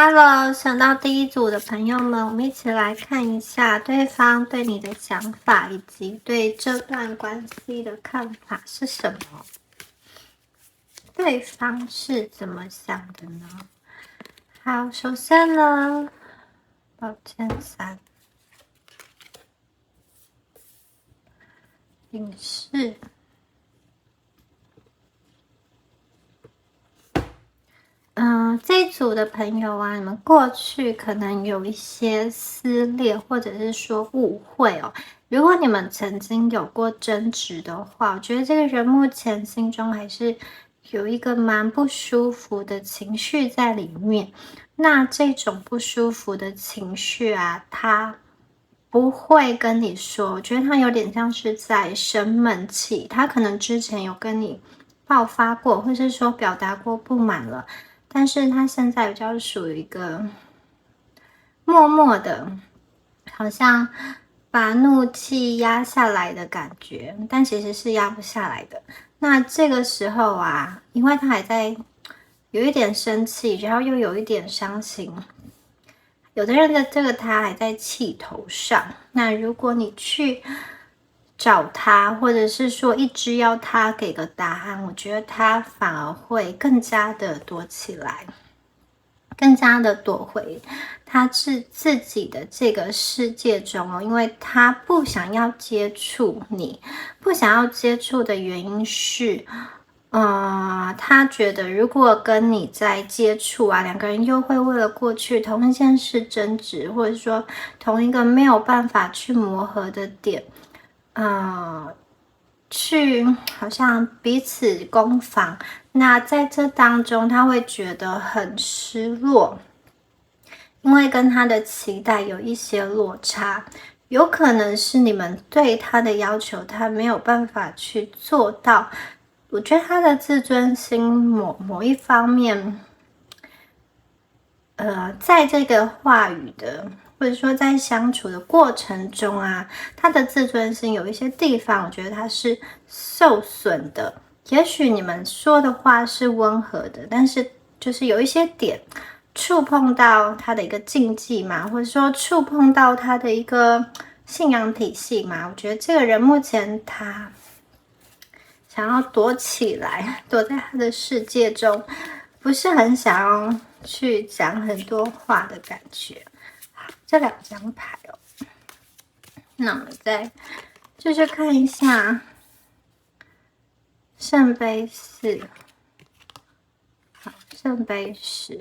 Hello，想到第一组的朋友们，我们一起来看一下对方对你的想法，以及对这段关系的看法是什么？对方是怎么想的呢？好，首先呢，宝剑三，隐士。这一组的朋友啊，你们过去可能有一些撕裂，或者是说误会哦。如果你们曾经有过争执的话，我觉得这个人目前心中还是有一个蛮不舒服的情绪在里面。那这种不舒服的情绪啊，他不会跟你说，我觉得他有点像是在生闷气。他可能之前有跟你爆发过，或是说表达过不满了。但是他现在比较属于一个默默的，好像把怒气压下来的感觉，但其实是压不下来的。那这个时候啊，因为他还在有一点生气，然后又有一点伤心，有的人的这个他还在气头上。那如果你去找他，或者是说一直要他给个答案，我觉得他反而会更加的躲起来，更加的躲回他自己的这个世界中哦，因为他不想要接触你，不想要接触的原因是，他觉得如果跟你在接触啊，两个人又会为了过去同一件事争执，或者说同一个没有办法去磨合的点，去好像彼此攻防，那在这当中他会觉得很失落，因为跟他的期待有一些落差，有可能是你们对他的要求他没有办法去做到。我觉得他的自尊心某一方面，在这个话语的或者说在相处的过程中啊，他的自尊心有一些地方，我觉得他是受损的。也许你们说的话是温和的，但是就是有一些点触碰到他的一个禁忌嘛，或者说触碰到他的一个信仰体系嘛。我觉得这个人目前他想要躲起来，躲在他的世界中，不是很想要去讲很多话的感觉。好，这两张牌哦，那我们再继续看一下圣杯四，好，圣杯10，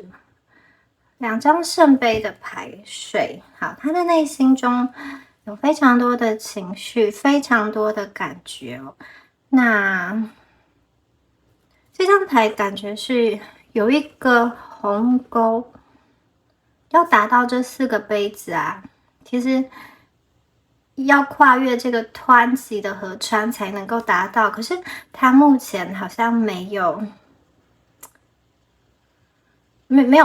两张圣杯的牌水。好，他的内心中有非常多的情绪，非常多的感觉哦。那这张牌感觉是有一个鸿沟，要达到这4个杯子啊，其实要跨越这个湍急的河川才能够达到，可是他目前好像没有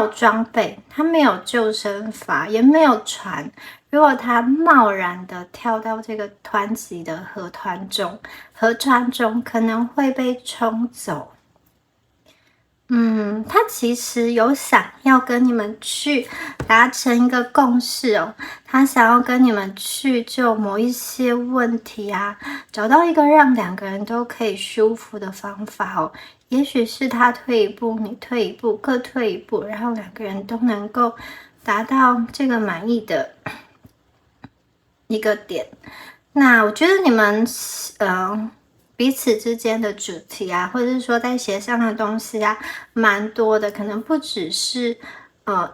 装备，他没有救生筏，也没有船。如果他贸然的跳到这个湍急的河川中，可能会被冲走。他其实有想要跟你们去达成一个共识哦，他想要跟你们去就某一些问题啊，找到一个让两个人都可以舒服的方法哦。也许是他退一步，你退一步，各退一步，然后两个人都能够达到这个满意的一个点。那我觉得你们彼此之间的主题啊，或者是说在协商的东西啊，蛮多的，可能不只是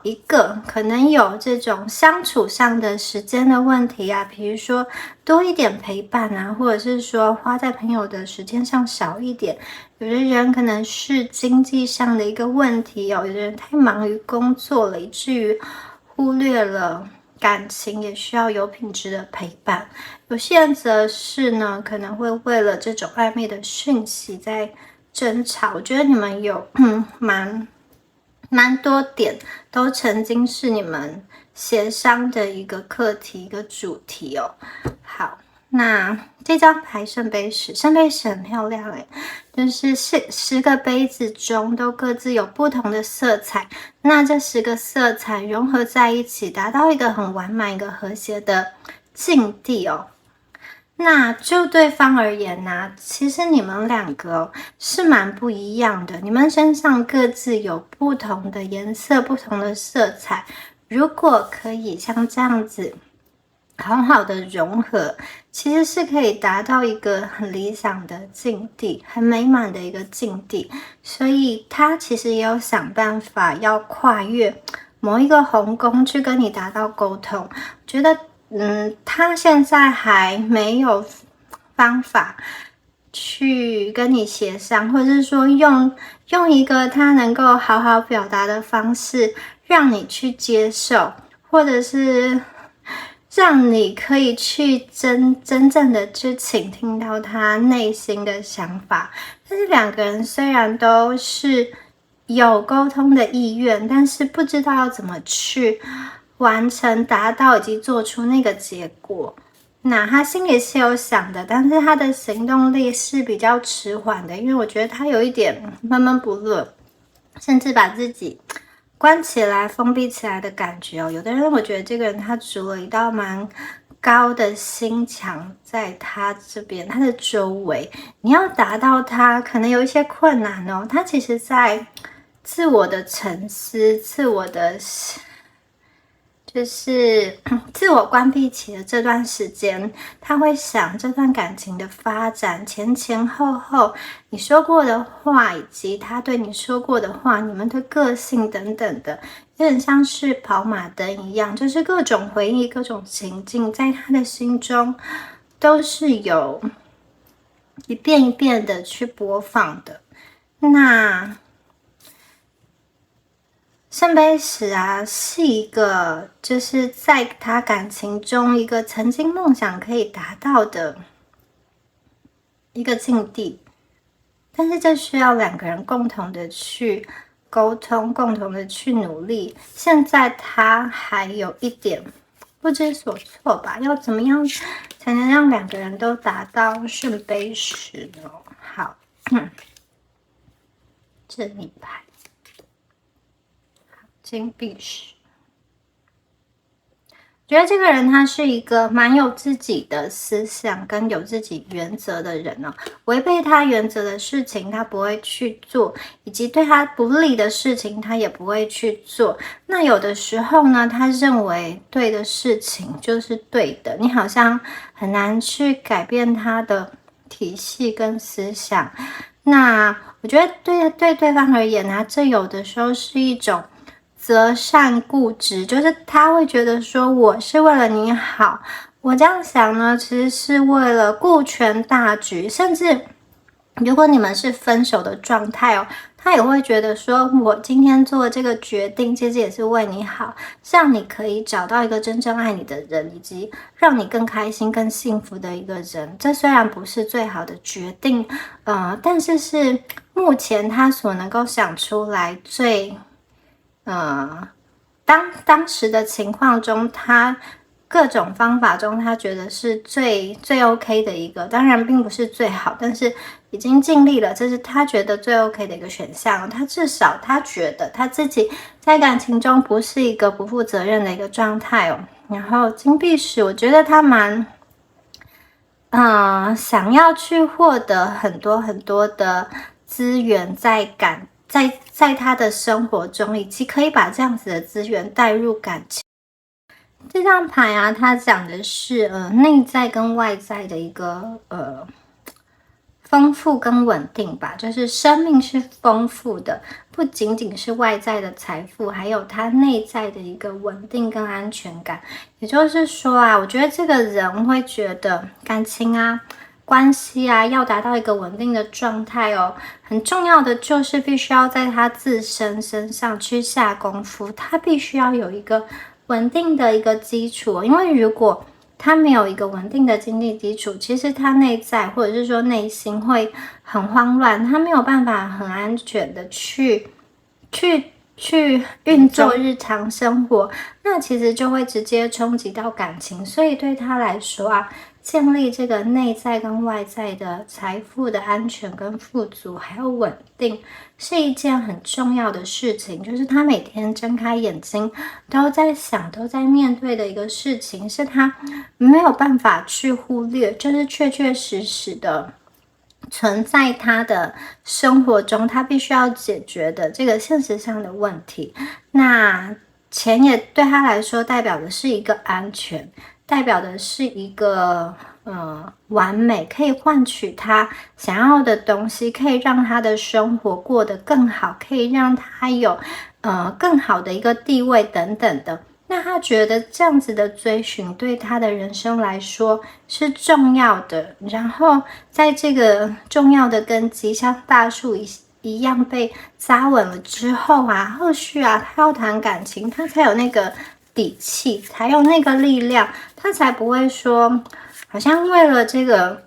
一个，可能有这种相处上的时间的问题啊，比如说多一点陪伴啊，或者是说花在朋友的时间上少一点。有的人可能是经济上的一个问题哦，有的人太忙于工作了，以至于忽略了感情也需要有品质的陪伴。有些人则是呢，可能会为了这种暧昧的讯息在争吵。我觉得你们有蛮多点都曾经是你们协商的一个课题，一个主题哦。好，那这张牌圣杯十，圣杯十很漂亮诶，就是10个杯子中都各自有不同的色彩，那这10个色彩融合在一起，达到一个很完满、一个和谐的境地哦。那就对方而言呢，其实你们2个是蛮不一样的，你们身上各自有不同的颜色、不同的色彩，如果可以像这样子好好的融合，其实是可以达到一个很理想的境地，很美满的一个境地。所以他其实也有想办法要跨越某一个鸿沟去跟你达到沟通。觉得他现在还没有方法去跟你协商，或者是说用一个他能够好好表达的方式让你去接受，或者是让你可以去真正的去倾听到他内心的想法。但是2个人虽然都是有沟通的意愿，但是不知道要怎么去完成、达到以及做出那个结果。那他心里是有想的，但是他的行动力是比较迟缓的，因为我觉得他有一点闷闷不乐，甚至把自己关起来、封闭起来的感觉哦。有的人我觉得这个人他筑了一道蛮高的心墙在他这边，他的周围，你要达到他可能有一些困难哦。他其实在自我的沉思、自我的就是自我关闭期的这段时间，他会想这段感情的发展前后后，你说过的话以及他对你说过的话，你们的个性等等的，有点像是跑马灯一样，就是各种回忆、各种情境，在他的心中都是有一遍一遍的去播放的。那圣杯十啊，是一个就是在他感情中一个曾经梦想可以达到的一个境地，但是这需要2个人共同的去沟通，共同的去努力。现在他还有一点不知所措吧，要怎么样才能让2个人都达到圣杯十呢？好，正义牌。金币石，觉得这个人他是一个蛮有自己的思想跟有自己原则的人哦，违背他原则的事情他不会去做，以及对他不利的事情他也不会去做。那有的时候呢，他认为对的事情就是对的，你好像很难去改变他的体系跟思想。那我觉得对对方而言呢，这有的时候是一种择善固执，就是他会觉得说我是为了你好，我这样想呢，其实是为了顾全大局。甚至如果你们是分手的状态哦，他也会觉得说我今天做这个决定其实也是为你好，让你可以找到一个真正爱你的人，以及让你更开心更幸福的一个人。这虽然不是最好的决定但是是目前他所能够想出来最当时的情况中，他各种方法中，他觉得是最 OK 的一个，当然并不是最好，但是已经尽力了，这是他觉得最 OK 的一个选项。他至少他觉得他自己在感情中不是一个不负责任的一个状态哦。然后金币石，我觉得他蛮想要去获得很多很多的资源在他的生活中，以及可以把这样子的资源带入感情。这张牌啊，它讲的是内在跟外在的一个丰富跟稳定吧，就是生命是丰富的，不仅仅是外在的财富，还有他内在的一个稳定跟安全感。也就是说啊，我觉得这个人会觉得感情啊、关系啊，要达到一个稳定的状态哦，很重要的就是必须要在他自身身上去下功夫，他必须要有一个稳定的一个基础，因为如果他没有一个稳定的经济基础，其实他内在或者是说内心会很慌乱，他没有办法很安全的去运作日常生活，那其实就会直接冲击到感情。所以对他来说啊，建立这个内在跟外在的财富的安全跟富足还有稳定，是一件很重要的事情，就是他每天睁开眼睛都在想都在面对的一个事情，是他没有办法去忽略，就是确确实实的存在他的生活中，他必须要解决的这个现实上的问题。那钱也对他来说代表的是一个安全，代表的是一个完美，可以换取他想要的东西，可以让他的生活过得更好，可以让他有更好的一个地位等等的。那他觉得这样子的追寻对他的人生来说是重要的，然后在这个重要的根基像大树一样被扎稳了之后啊，后续啊他要谈感情，他才有那个底气，才有那个力量，他才不会说好像为了这个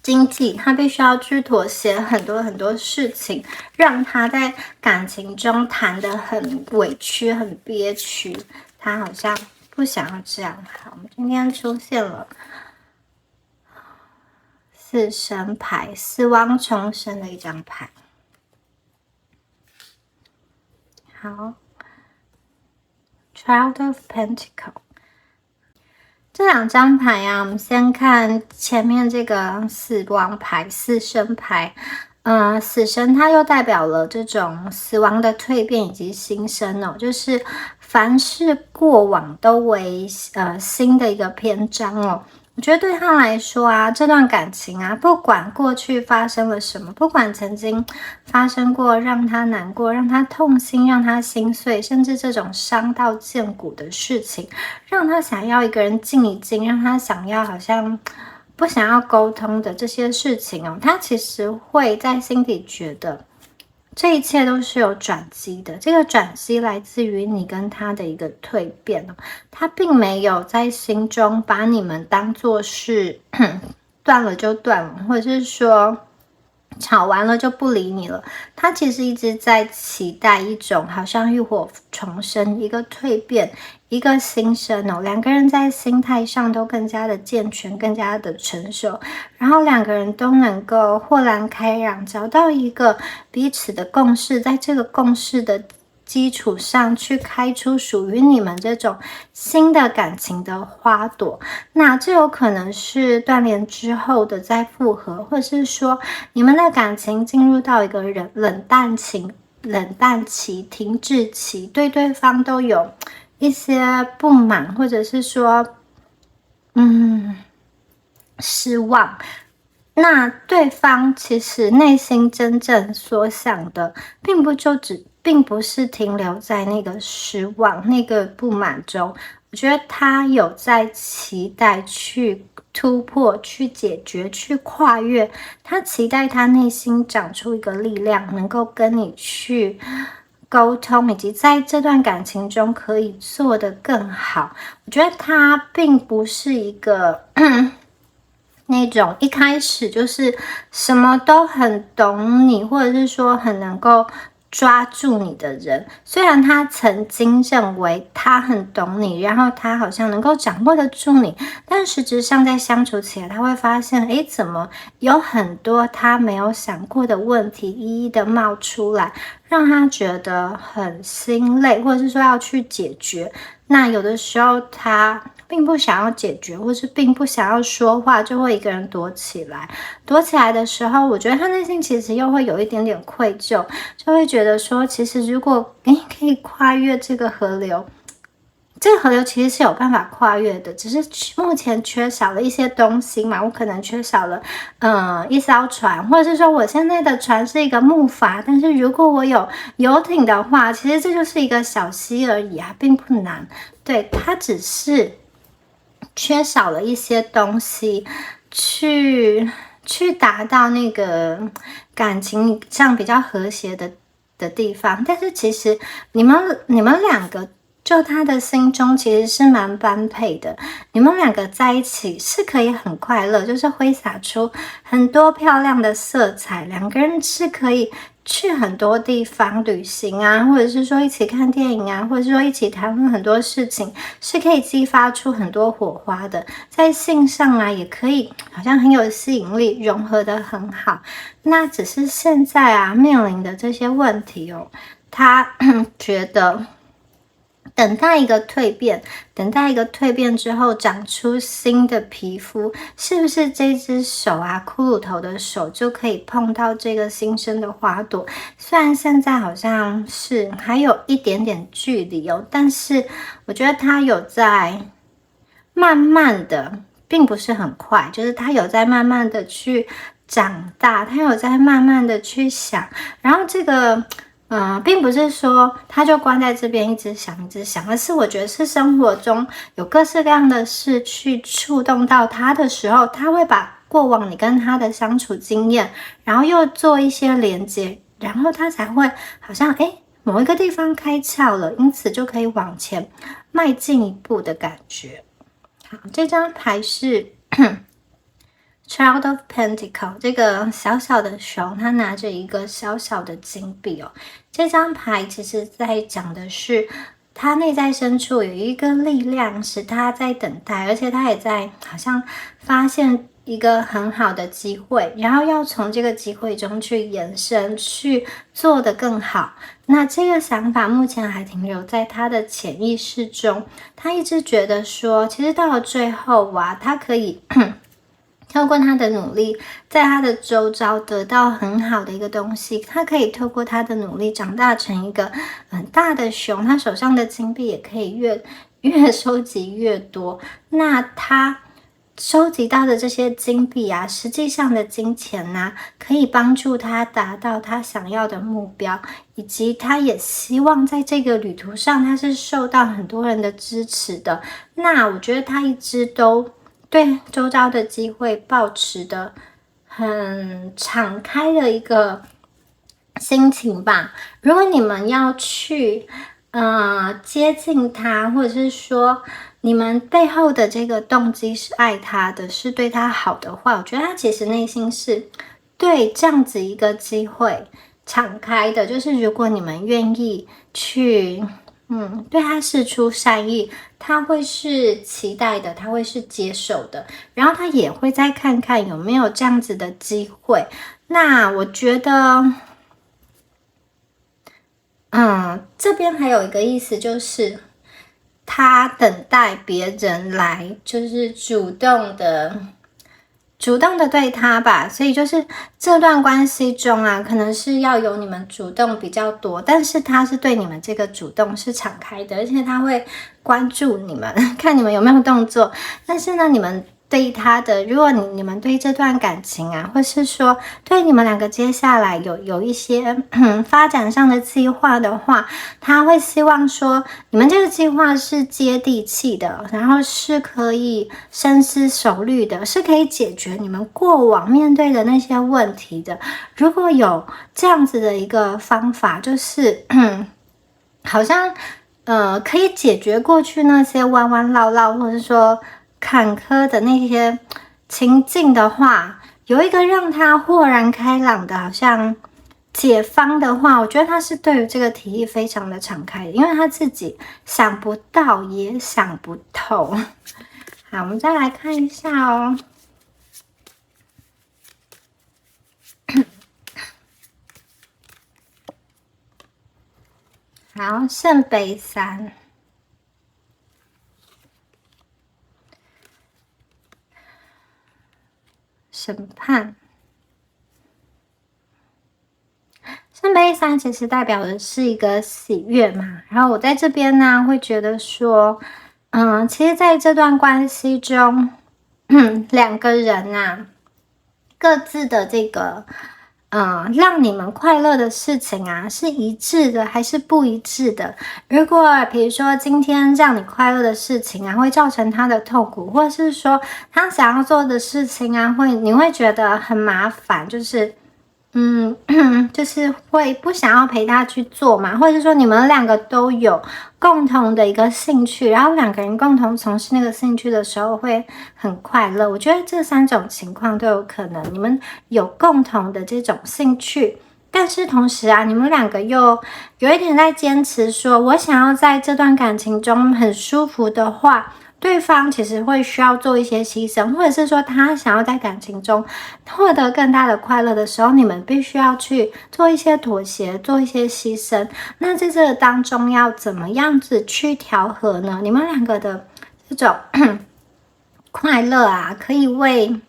经济，他必须要去妥协很多很多事情，让他在感情中谈得很委屈、很憋屈。他好像不想要这样。好，我们今天出现了四神牌，死亡重生的一张牌。好 ，Child of Pentacle。这两张牌啊，我们先看前面这个死亡牌、死神牌。死神它又代表了这种死亡的蜕变以及新生哦，就是凡是过往都为新的一个篇章哦。我觉得对他来说啊，这段感情啊，不管过去发生了什么，不管曾经发生过让他难过、让他痛心、让他心碎，甚至这种伤到见骨的事情，让他想要一个人静一静，让他想要好像不想要沟通的这些事情哦，他其实会在心底觉得这一切都是有转机的，这个转机来自于你跟他的一个蜕变哦，他并没有在心中把你们当作是断了就断了，或者是说吵完了就不理你了，他其实一直在期待一种好像浴火重生，一个蜕变，一个新生哦。两个人在心态上都更加的健全，更加的成熟，然后两个人都能够豁然开朗，找到一个彼此的共识，在这个共识的基础上去开出属于你们这种新的感情的花朵。那这有可能是断联之后的再复合，或者是说你们的感情进入到一个冷淡期、停滞期，对对方都有一些不满，或者是说失望。那对方其实内心真正所想的并不是停留在那个失望、那个不满中，我觉得他有在期待去突破、去解决、去跨越，他期待他内心长出一个力量，能够跟你去沟通，以及在这段感情中可以做得更好。我觉得他并不是一个那种一开始就是什么都很懂你，或者是说很能够抓住你的人。虽然他曾经认为他很懂你，然后他好像能够掌握得住你，但实质上在相处起来，他会发现，诶，怎么有很多他没有想过的问题一一的冒出来，让他觉得很心累，或者是说要去解决。那有的时候他并不想要解决，或是并不想要说话，就会一个人躲起来。躲起来的时候，我觉得他内心其实又会有一点点愧疚，就会觉得说，其实如果可以跨越这个河流，这个河流其实是有办法跨越的，只是目前缺少了一些东西嘛，我可能缺少了一艘船，或者是说我现在的船是一个木筏，但是如果我有游艇的话，其实这就是一个小溪而已啊，并不难。对，它只是缺少了一些东西去达到那个感情上比较和谐的地方，但是其实你们两个就他的心中其实是蛮般配的，你们两个在一起是可以很快乐，就是挥洒出很多漂亮的色彩，两个人是可以去很多地方旅行啊，或者是说一起看电影啊，或者是说一起谈论很多事情，是可以激发出很多火花的。在性上啊，也可以好像很有吸引力，融合得很好。那只是现在啊面临的这些问题哦，他觉得等待一个蜕变之后长出新的皮肤，是不是这只手啊，骷髅头的手就可以碰到这个新生的花朵？虽然现在好像是还有一点点距离哦，但是我觉得它有在慢慢的，并不是很快，就是它有在慢慢的去长大，它有在慢慢的去想，然后这个并不是说他就关在这边一直想，而是我觉得是生活中有各式各样的事去触动到他的时候，他会把过往你跟他的相处经验，然后又做一些连接，然后他才会好像某一个地方开窍了，因此就可以往前迈进一步的感觉。好，这张牌是Child of Pentacle， 这个小小的熊，它拿着一个小小的金币哦。这张牌其实在讲的是，他内在深处有一个力量，使他在等待，而且他也在好像发现一个很好的机会，然后要从这个机会中去延伸，去做得更好。那这个想法目前还停留在他的潜意识中，他一直觉得说，其实到了最后啊，他可以透过他的努力，在他的周遭得到很好的一个东西，他可以透过他的努力长大成一个很大的熊，他手上的金币也可以越收集越多。那他收集到的这些金币啊，实际上的金钱啊，可以帮助他达到他想要的目标，以及他也希望在这个旅途上，他是受到很多人的支持的。那我觉得他一直都对周遭的机会抱持的很敞开的一个心情吧。如果你们要去接近他，或者是说你们背后的这个动机是爱他的，是对他好的话，我觉得他其实内心是对这样子一个机会敞开的。就是如果你们愿意去对他释出善意，他会是期待的，他会是接受的，然后他也会再看看有没有这样子的机会。那我觉得这边还有一个意思，就是他等待别人来，就是主动的对他吧。所以就是这段关系中啊，可能是要有你们主动比较多，但是他是对你们这个主动是敞开的，而且他会关注你们，看你们有没有动作。但是呢，你们对他的，如果你们对这段感情啊，或是说对你们两个接下来有一些发展上的计划的话，他会希望说你们这个计划是接地气的，然后是可以深思熟虑的，是可以解决你们过往面对的那些问题的。如果有这样子的一个方法，就是好像可以解决过去那些弯弯绕绕，或者说坎坷的那些情境的话，有一个让他豁然开朗的好像解方的话，我觉得他是对于这个提议非常的敞开的，因为他自己想不到也想不透。好，我们再来看一下哦。好，圣杯3，审判。圣杯3其实代表的是一个喜悦嘛，然后我在这边呢会觉得说，其实在这段关系中，两个人啊，各自的这个让你们快乐的事情啊，是一致的还是不一致的？如果比如说今天让你快乐的事情啊，会造成他的痛苦，或者是说他想要做的事情啊，你会觉得很麻烦，就是就是会不想要陪他去做嘛，或者是说你们两个都有共同的一个兴趣，然后两个人共同从事那个兴趣的时候会很快乐。我觉得这3种情况都有可能，你们有共同的这种兴趣，但是同时啊，你们两个又有一点在坚持说，我想要在这段感情中很舒服的话，对方其实会需要做一些牺牲，或者是说他想要在感情中获得更大的快乐的时候，你们必须要去做一些妥协，做一些牺牲。那在这个当中要怎么样子去调和呢？你们两个的这种快乐啊，可以为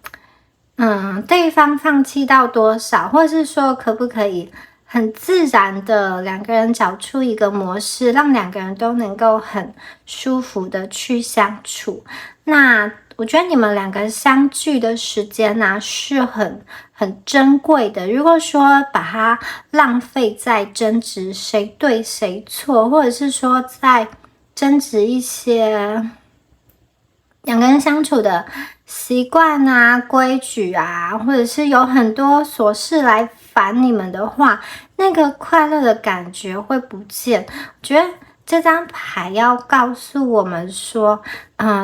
对方放弃到多少，或者是说可不可以很自然的两个人找出一个模式，让两个人都能够很舒服的去相处。那我觉得你们两个相聚的时间啊，是很珍贵的。如果说把它浪费在争执谁对谁错，或者是说在争执一些两个人相处的习惯啊、规矩啊，或者是有很多琐事来烦你们的话，那个快乐的感觉会不见。我觉得这张牌要告诉我们说，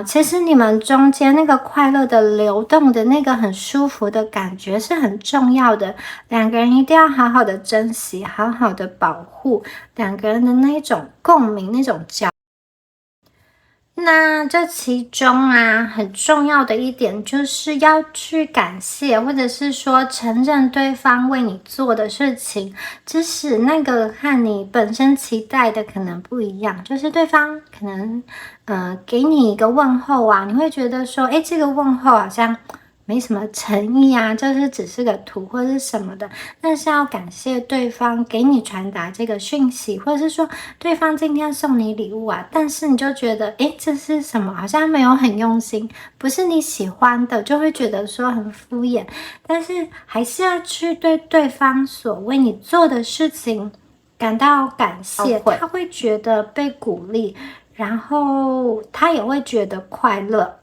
其实你们中间那个快乐的流动的那个很舒服的感觉是很重要的，两个人一定要好好的珍惜，好好的保护两个人的那种共鸣，那种交。那这其中啊，很重要的一点就是要去感谢，或者是说承认对方为你做的事情，即使那个和你本身期待的可能不一样，就是对方可能给你一个问候啊，你会觉得说，诶，这个问候好像没什么诚意啊，就是只是个图或是什么的，但是要感谢对方给你传达这个讯息，或者是说对方今天送你礼物啊，但是你就觉得，诶，这是什么？好像没有很用心，不是你喜欢的，就会觉得说很敷衍，但是还是要去对对方所为你做的事情感到感谢，他会觉得被鼓励。然后他也会觉得快乐。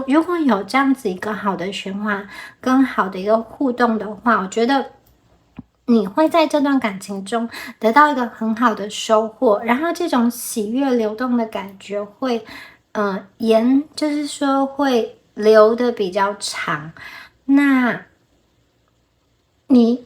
如果有这样子一个好的循环跟好的一个互动的话，我觉得你会在这段感情中得到一个很好的收获，然后这种喜悦流动的感觉会就是说会流的比较长。那你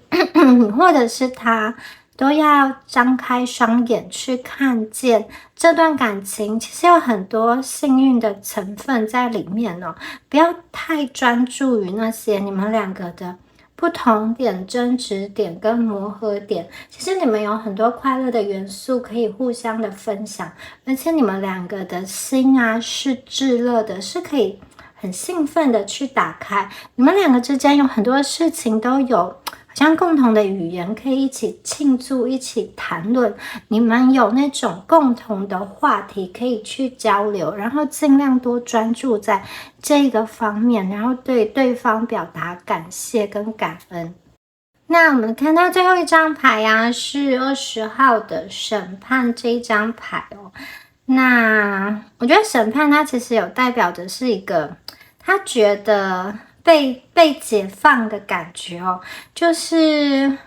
或者是他都要张开双眼去看见这段感情其实有很多幸运的成分在里面哦，不要太专注于那些你们两个的不同点、争执点跟磨合点，其实你们有很多快乐的元素可以互相的分享，而且你们两个的心啊是炙热的，是可以很兴奋的去打开，你们两个之间有很多事情都有好像共同的语言，可以一起庆祝，一起谈论，你们有那种共同的话题可以去交流，然后尽量多专注在这个方面，然后对对方表达感谢跟感恩。那我们看到最后一张牌啊，是20号的审判这一张牌哦。那我觉得审判它其实有代表的是一个他觉得被解放的感觉哦，就是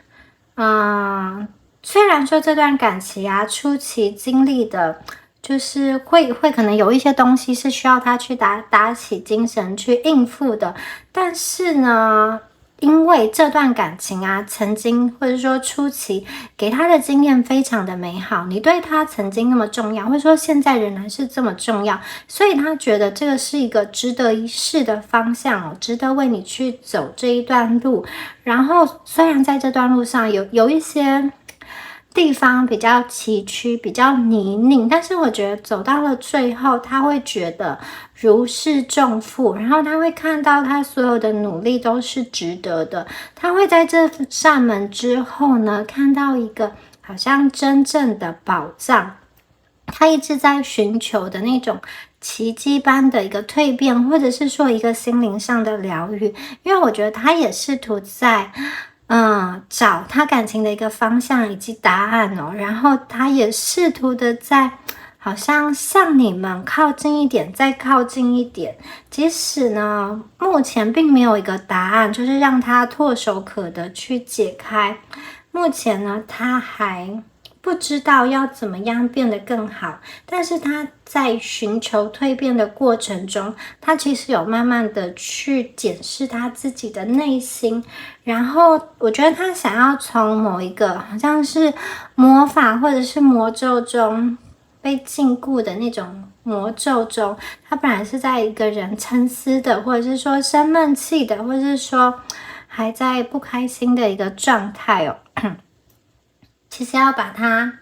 虽然说这段感情啊初期经历的就是会可能有一些东西是需要他去打起精神去应付的，但是呢因为这段感情啊，曾经或者说初期给他的经验非常的美好，你对他曾经那么重要，或者说现在仍然是这么重要，所以他觉得这个是一个值得一试的方向哦，值得为你去走这一段路。然后虽然在这段路上有一些地方比较崎岖，比较泥泞，但是我觉得走到了最后，他会觉得如释重负，然后他会看到他所有的努力都是值得的。他会在这扇门之后呢，看到一个好像真正的宝藏，他一直在寻求的那种奇迹般的一个蜕变，或者是说一个心灵上的疗愈。因为我觉得他也试图在找他感情的一个方向以及答案哦，然后他也试图的在好像向你们靠近一点，再靠近一点，即使呢目前并没有一个答案，就是让他唾手可得去解开，目前呢他还不知道要怎么样变得更好，但是他在寻求蜕变的过程中，他其实有慢慢的去检视他自己的内心，然后我觉得他想要从某一个好像是魔法或者是魔咒中被禁锢的那种魔咒中，他本来是在一个人沉思的，或者是说生闷气的，或者是说还在不开心的一个状态哦。其实要把它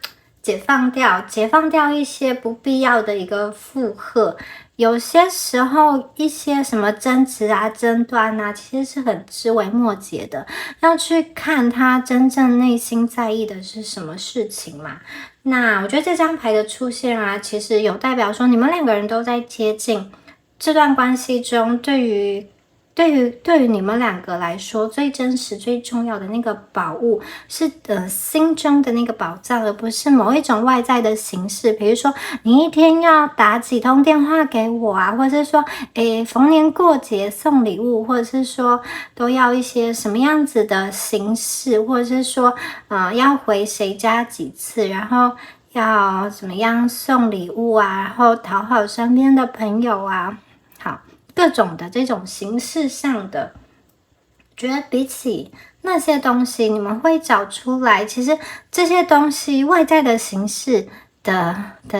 解放掉一些不必要的一个负荷。有些时候一些什么争执啊、争端啊，其实是很枝微末节的，要去看他真正内心在意的是什么事情嘛。那我觉得这张牌的出现啊，其实有代表说你们两个人都在接近这段关系中，对于你们两个来说，最真实、最重要的那个宝物是心中的那个宝藏，而不是某一种外在的形式。比如说，你一天要打几通电话给我啊，或者是说，逢年过节送礼物，或者是说都要一些什么样子的形式，或者是说，要回谁家几次，然后要怎么样送礼物啊，然后讨好身边的朋友啊，好。各种的这种形式上的，觉得比起那些东西，你们会找出来，其实这些东西外在的形式的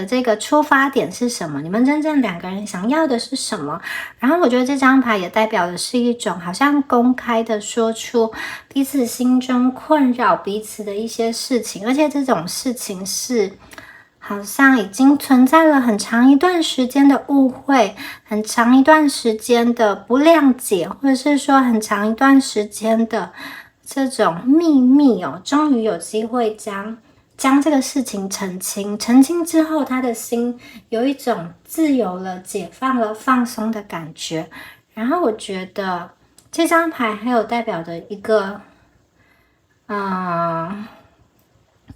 这个出发点是什么？你们真正两个人想要的是什么？然后我觉得这张牌也代表的是一种好像公开的说出彼此心中困扰彼此的一些事情，而且这种事情是好像已经存在了很长一段时间的误会，很长一段时间的不谅解，或者是说很长一段时间的这种秘密哦，终于有机会将这个事情澄清。澄清之后，他的心有一种自由了、解放了、放松的感觉。然后我觉得这张牌还有代表的一个，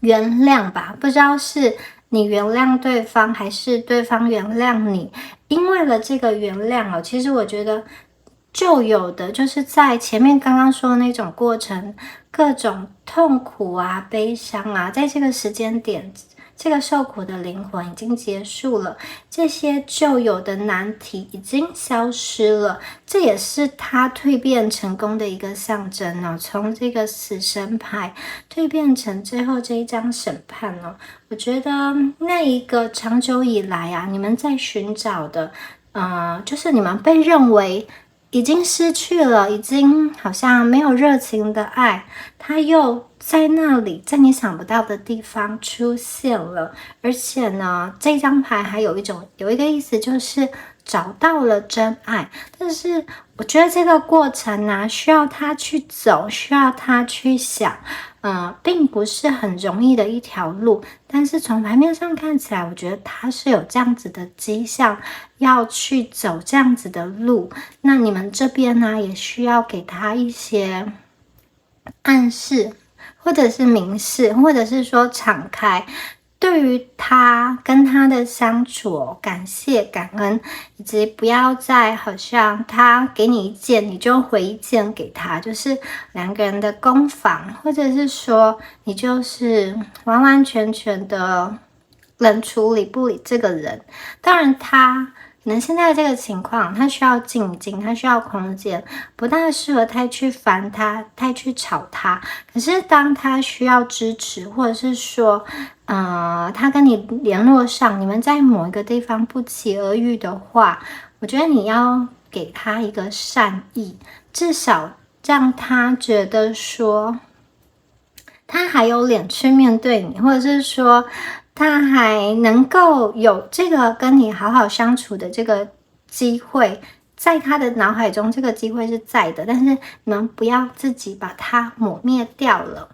原谅吧，不知道是你原谅对方，还是对方原谅你？因为了这个原谅哦，其实我觉得就有的就是在前面刚刚说的那种过程，各种痛苦啊、悲伤啊，在这个时间点，这个受苦的灵魂已经结束了，这些旧有的难题已经消失了，这也是他蜕变成功的一个象征哦。从这个死神牌蜕变成最后这一张审判哦，我觉得那一个长久以来啊，你们在寻找的，就是你们被认为已经失去了，已经好像没有热情的爱，它又在那里，在你想不到的地方出现了。而且呢，这张牌还有一个意思，就是找到了真爱。但是我觉得这个过程呢，需要他去走，需要他去想，并不是很容易的一条路。但是从牌面上看起来，我觉得他是有这样子的迹象，要去走这样子的路。那你们这边呢，也需要给他一些暗示，或者是明示，或者是说敞开，对于他跟他的相处感谢感恩，以及不要再好像他给你一件你就回一件给他，就是两个人的攻防，或者是说你就是完完全全的冷处理不理这个人。当然他可能现在这个情况，他需要静静，他需要空间，不大适合太去烦他，太去吵他。可是当他需要支持，或者是说，他跟你联络上，你们在某一个地方不期而遇的话，我觉得你要给他一个善意，至少让他觉得说，他还有脸去面对你，或者是说他还能够有这个跟你好好相处的这个机会，在他的脑海中这个机会是在的，但是你们不要自己把它抹灭掉了。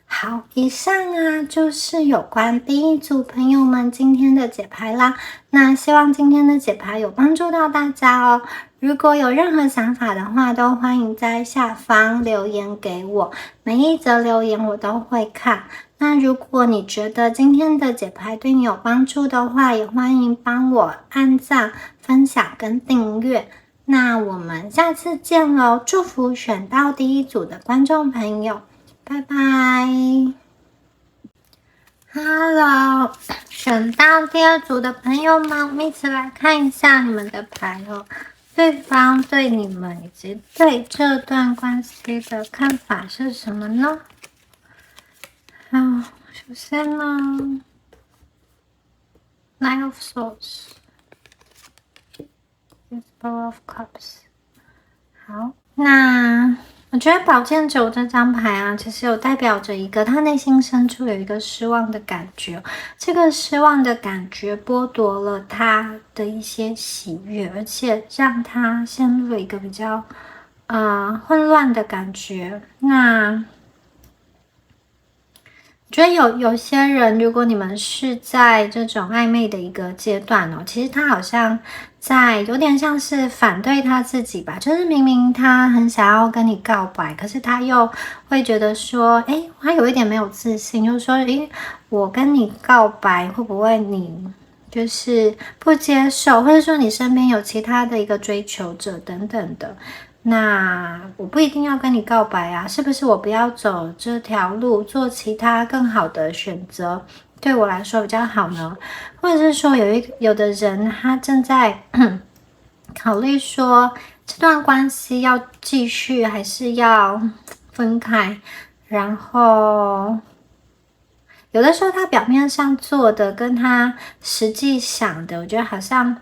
好，以上啊就是有关第一组朋友们今天的解牌啦。那希望今天的解牌有帮助到大家哦。如果有任何想法的话，都欢迎在下方留言给我，每一则留言我都会看。那如果你觉得今天的解牌对你有帮助的话，也欢迎帮我按赞、分享跟订阅。那我们下次见喽！祝福选到第一组的观众朋友。拜拜。Hello，选到第二组的朋友们，我们一起来看一下你们的牌哦。对方对你们以及对这段关系的看法是什么呢？好，首先呢 ，Nine of Swords，Four of Cups。好，那我觉得宝剑九这张牌啊，其实有代表着一个他内心深处有一个失望的感觉，这个失望的感觉剥夺了他的一些喜悦，而且让他陷入了一个比较混乱的感觉。那我觉得有些人，如果你们是在这种暧昧的一个阶段哦，其实他好像在有点像是反对他自己吧，就是明明他很想要跟你告白，可是他又会觉得说，他有一点没有自信，就是说，我跟你告白会不会你就是不接受，或者说你身边有其他的一个追求者等等的。那我不一定要跟你告白啊，是不是我不要走这条路，做其他更好的选择，对我来说比较好呢？或者是说有的人他正在考虑说这段关系要继续还是要分开，然后有的时候他表面上做的跟他实际想的，我觉得好像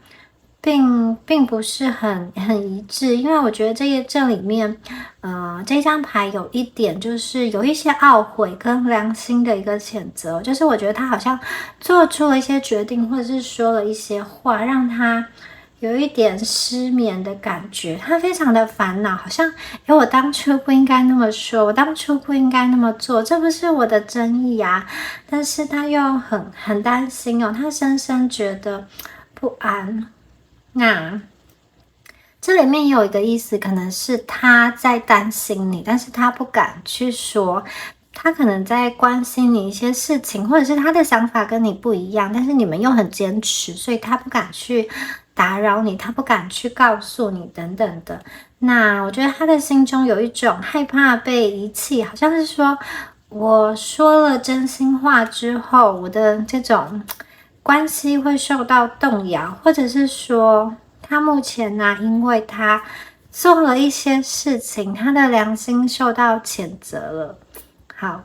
并不是很一致，因为我觉得这里面，这张牌有一点就是有一些懊悔跟良心的一个谴责，就是我觉得他好像做出了一些决定，或者是说了一些话，让他有一点失眠的感觉，他非常的烦恼，好像我当初不应该那么说，我当初不应该那么做，这不是我的真意啊，但是他又很担心哦，他深深觉得不安。那这里面有一个意思，可能是他在担心你，但是他不敢去说，他可能在关心你一些事情，或者是他的想法跟你不一样，但是你们又很坚持，所以他不敢去打扰你，他不敢去告诉你等等的。那我觉得他的心中有一种害怕被遗弃，好像是说我说了真心话之后，我的这种关系会受到动摇，或者是说他目前呢，因为他做了一些事情，他的良心受到谴责了。好，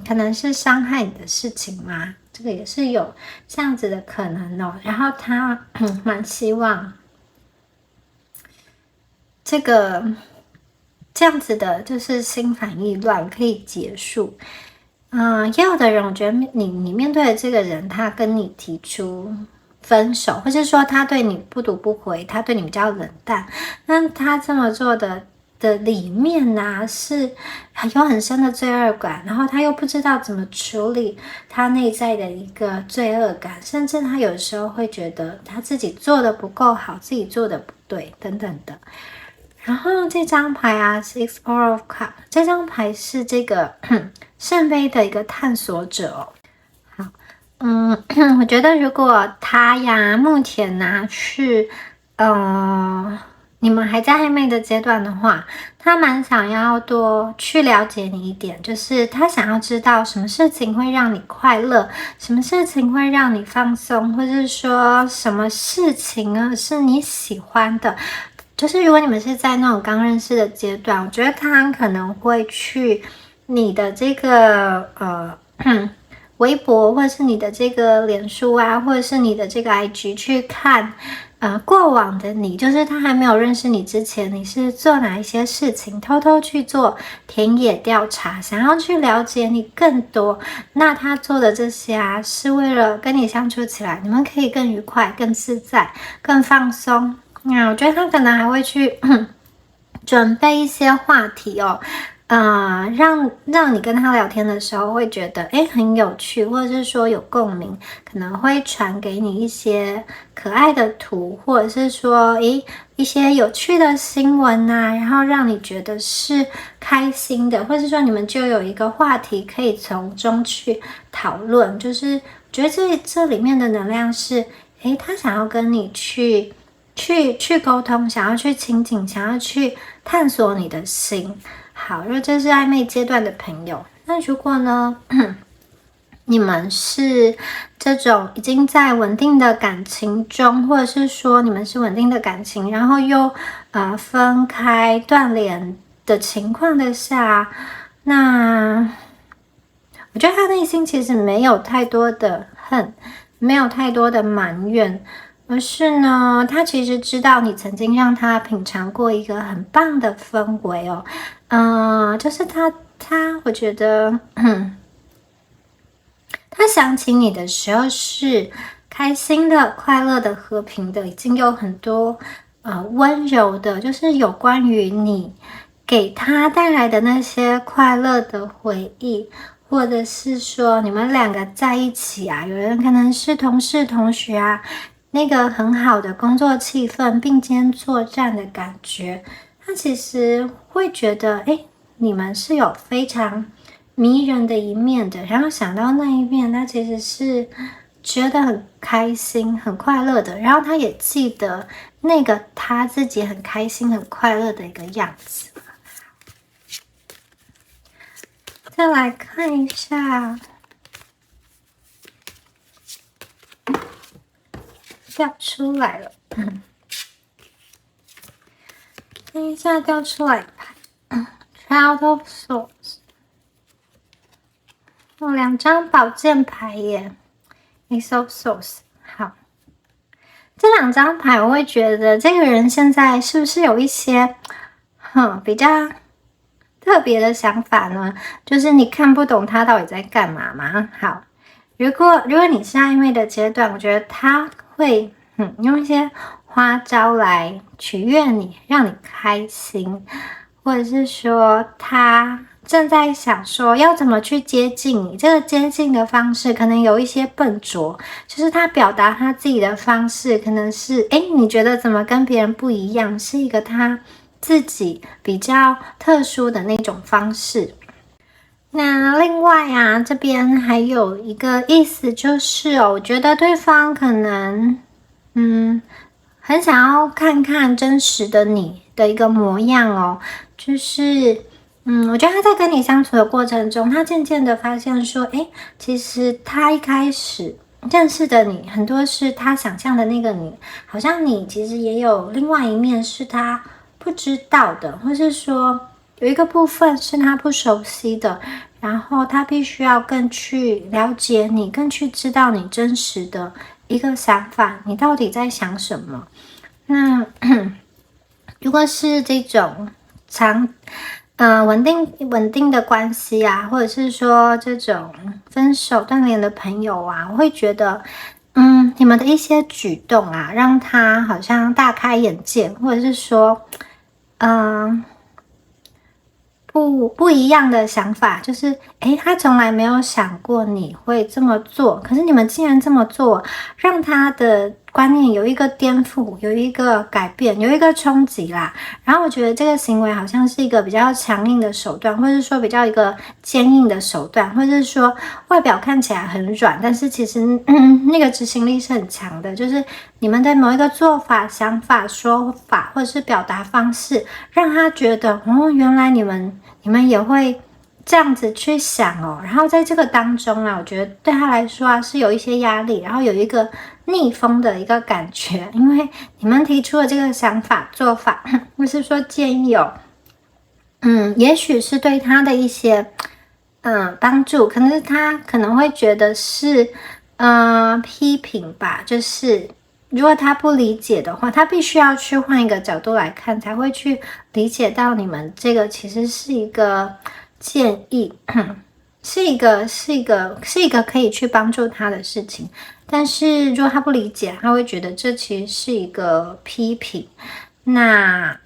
可能是伤害你的事情吗？这个也是有这样子的可能哦。然后他蛮希望这样子的，就是心烦意乱可以结束。也有的人，我觉得你面对的这个人，他跟你提出分手，或是说他对你不读不回，他对你比较冷淡，那他这么做的里面呢，是有很深的罪恶感，然后他又不知道怎么处理他内在的一个罪恶感，甚至他有时候会觉得他自己做的不够好，自己做的不对等等的。然后这张牌啊是 Explorer of Cups， 这张牌是这个圣杯的一个探索者哦。好，我觉得如果他呀目前呢是你们还在暧昧的阶段的话，他蛮想要多去了解你一点，就是他想要知道什么事情会让你快乐，什么事情会让你放松，或者是说什么事情呢是你喜欢的。就是如果你们是在那种刚认识的阶段，我觉得他可能会去你的这个微博，或者是你的这个脸书啊，或者是你的这个 IG 去看过往的你，就是他还没有认识你之前，你是做哪一些事情，偷偷去做田野调查，想要去了解你更多。那他做的这些啊，是为了跟你相处起来，你们可以更愉快、更自在、更放松。那我觉得他可能还会去准备一些话题哦，让你跟他聊天的时候会觉得很有趣，或者是说有共鸣，可能会传给你一些可爱的图，或者是说一些有趣的新闻啊，然后让你觉得是开心的，或者是说你们就有一个话题可以从中去讨论，就是觉得这里面的能量是他想要跟你去沟通，想要去亲近，想要去探索你的心。好，如果这是暧昧阶段的朋友，那如果呢你们是这种已经在稳定的感情中，或者是说你们是稳定的感情，然后又分开断联的情况的下，那我觉得他内心其实没有太多的恨，没有太多的埋怨，而是呢，他其实知道你曾经让他品尝过一个很棒的氛围哦，就是他，我觉得，他想起你的时候是开心的、快乐的、和平的，已经有很多温柔的，就是有关于你给他带来的那些快乐的回忆，或者是说你们两个在一起啊，有人可能是同事、同学啊，那个很好的工作气氛、并肩作战的感觉，他其实会觉得，诶，你们是有非常迷人的一面的，然后想到那一面，他其实是觉得很开心、很快乐的，然后他也记得那个他自己很开心、很快乐的一个样子。再来看一下，掉出来了，看一下掉出来的牌，Child of Swords。有2张宝剑牌耶 ，Ace of Swords。好，这2张牌我会觉得这个人现在是不是有一些比较特别的想法呢？就是你看不懂他到底在干嘛吗？好，如果你是暧昧的阶段，我觉得他会用一些花招来取悦你，让你开心，或者是说他正在想说要怎么去接近你，这个接近的方式可能有一些笨拙，就是他表达他自己的方式可能是你觉得怎么跟别人不一样，是一个他自己比较特殊的那种方式。那另外啊，这边还有一个意思就是我觉得对方可能很想要看看真实的你的一个模样哦，就是我觉得他在跟你相处的过程中，他渐渐的发现说，其实他一开始认识的你，很多是他想象的那个你，好像你其实也有另外一面是他不知道的，或是说有一个部分是他不熟悉的，然后他必须要更去了解你，更去知道你真实的一个想法，你到底在想什么。那如果是这种稳定的关系啊，或者是说这种分手断联的朋友啊，我会觉得你们的一些举动啊，让他好像大开眼界，或者是说不一样的想法，就是他从来没有想过你会这么做，可是你们竟然这么做，让他的观念有一个颠覆，有一个改变，有一个冲击啦。然后我觉得这个行为好像是一个比较强硬的手段，或者说比较一个坚硬的手段，或者是说外表看起来很软，但是其实那个执行力是很强的，就是你们的某一个做法、想法、说法或者是表达方式，让他觉得原来你们也会这样子去想哦，然后在这个当中啊，我觉得对他来说啊是有一些压力，然后有一个逆风的一个感觉，因为你们提出的这个想法、做法，或是说建议哦，也许是对他的一些帮助，可是他可能会觉得是批评吧，就是如果他不理解的话，他必须要去换一个角度来看，才会去理解到你们这个其实是一个建议，是一个可以去帮助他的事情。但是如果他不理解，他会觉得这其实是一个批评。那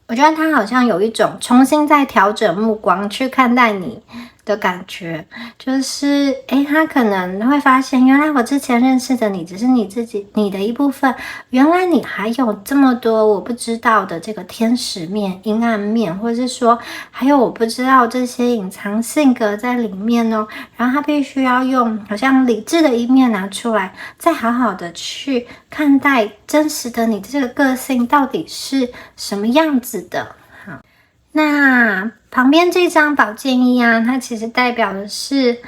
我觉得他好像有一种重新再调整目光去看待你的感觉，就是他可能会发现，原来我之前认识的你只是你自己你的一部分，原来你还有这么多我不知道的这个天使面、阴暗面，或者是说还有我不知道这些隐藏性格在里面哦。然后他必须要用好像理智的一面拿出来，再好好的去看待真实的你的这个个性到底是什么样子的。那旁边这张宝剑一啊，它其实代表的是，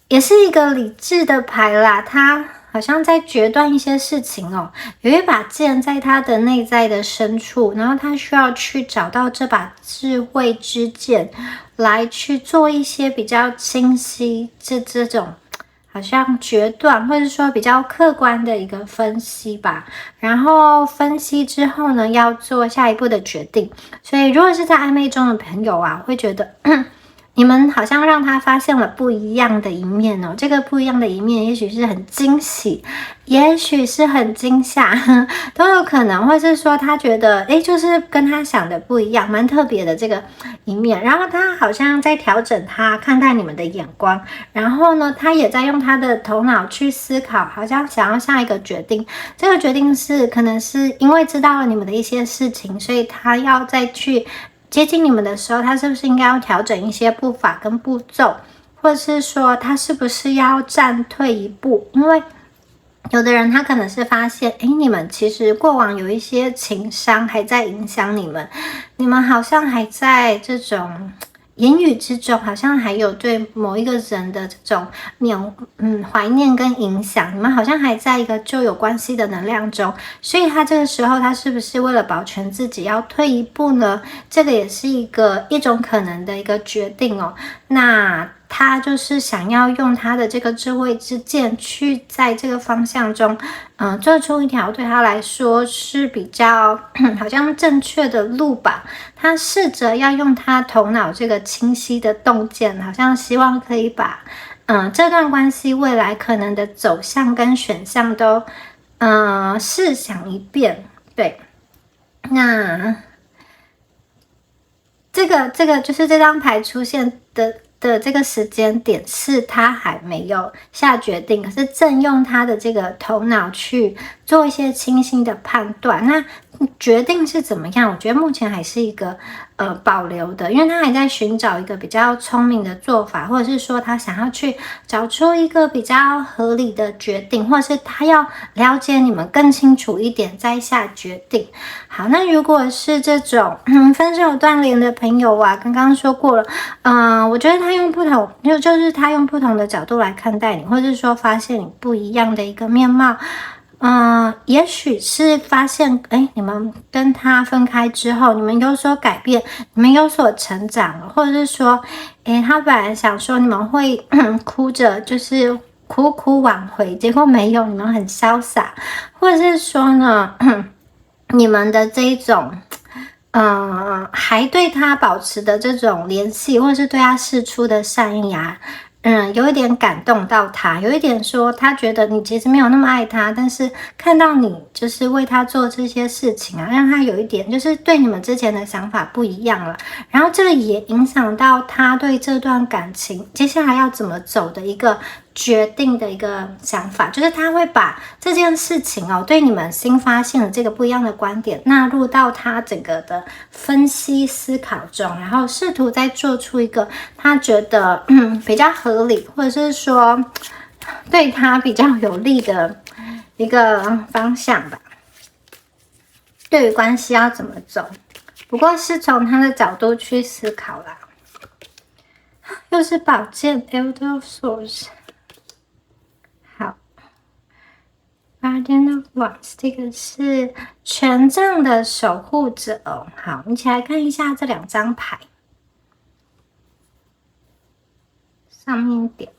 也是一个理智的牌啦。它好像在决断一些事情哦，有一把剑在它的内在的深处，然后它需要去找到这把智慧之剑，来去做一些比较清晰这种。好像决断，或者说比较客观的一个分析吧。然后分析之后呢，要做下一步的决定。所以，如果是在暧昧中的朋友啊，会觉得你们好像让他发现了不一样的一面哦。这个不一样的一面，也许是很惊喜，也许是很惊吓，都有可能。或是说他觉得，就是跟他想的不一样，蛮特别的这个一面。然后他好像在调整他看待你们的眼光。然后呢，他也在用他的头脑去思考，好像想要下一个决定。这个决定是可能是因为知道了你们的一些事情，所以他要再去接近你们的时候，他是不是应该要调整一些步伐跟步骤，或者是说他是不是要暂退一步？因为有的人他可能是发现，你们其实过往有一些情伤还在影响你们，你们好像还在这种言语之中，好像还有对某一个人的这种怀念跟影响，你们好像还在一个旧有关系的能量中，所以他这个时候他是不是为了保全自己要退一步呢？这个也是一种可能的一个决定哦。那他就是想要用他的这个智慧之剑去在这个方向中做出一条对他来说是比较好像正确的路吧。他试着要用他头脑这个清晰的洞见，好像希望可以把这段关系未来可能的走向跟选项都试想一遍。对，那这个就是这张牌出现的这个时间点是他还没有下决定，可是正用他的这个头脑去做一些清晰的判断。那决定是怎么样？我觉得目前还是一个保留的，因为他还在寻找一个比较聪明的做法，或者是说他想要去找出一个比较合理的决定，或者是他要了解你们更清楚一点再下决定。好，那如果是这种分手断联的朋友啊，刚刚说过了，我觉得他用不同，就是他用不同的角度来看待你，或者是说发现你不一样的一个面貌。也许是发现，你们跟他分开之后，你们有所改变，你们有所成长了，或者是说，他本来想说你们会哭着，就是苦苦挽回，结果没有，你们很潇洒，或者是说呢，你们的这一种，还对他保持的这种联系，或者是对他释出的善意啊。有一点感动到他，有一点说他觉得你其实没有那么爱他，但是看到你就是为他做这些事情啊，让他有一点就是对你们之前的想法不一样了。然后这个也影响到他对这段感情接下来要怎么走的一个决定的一个想法，就是他会把这件事情对你们新发现的这个不一样的观点纳入到他整个的分析思考中，然后试图再做出一个他觉得比较合理，或者是说对他比较有利的一个方向吧。对于关系要怎么走，不过是从他的角度去思考啦。又是宝剑 Elder of Swords。Guardian of Wands， 这个是权杖的守护者哦。好，一起来看一下这两张牌上面点。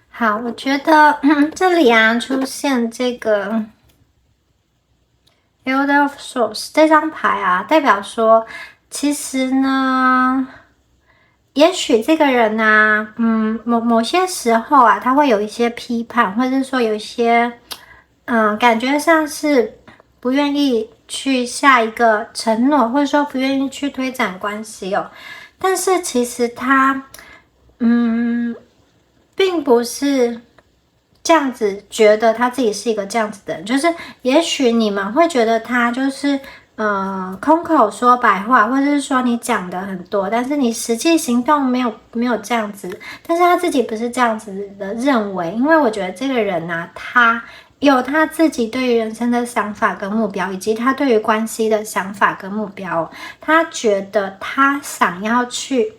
好，我觉得这里啊出现这个 Elder of Swords 这张牌啊，代表说，其实呢，也许这个人啊，某些时候啊，他会有一些批判，或者是说有一些。感觉上是不愿意去下一个承诺，或者说不愿意去推展关系哦。但是其实他，并不是这样子觉得他自己是一个这样子的人。就是也许你们会觉得他就是空口说白话，或者是说你讲的很多，但是你实际行动没有这样子。但是他自己不是这样子的认为，因为我觉得这个人啊，他有他自己对于人生的想法跟目标，以及他对于关系的想法跟目标。他觉得他想要去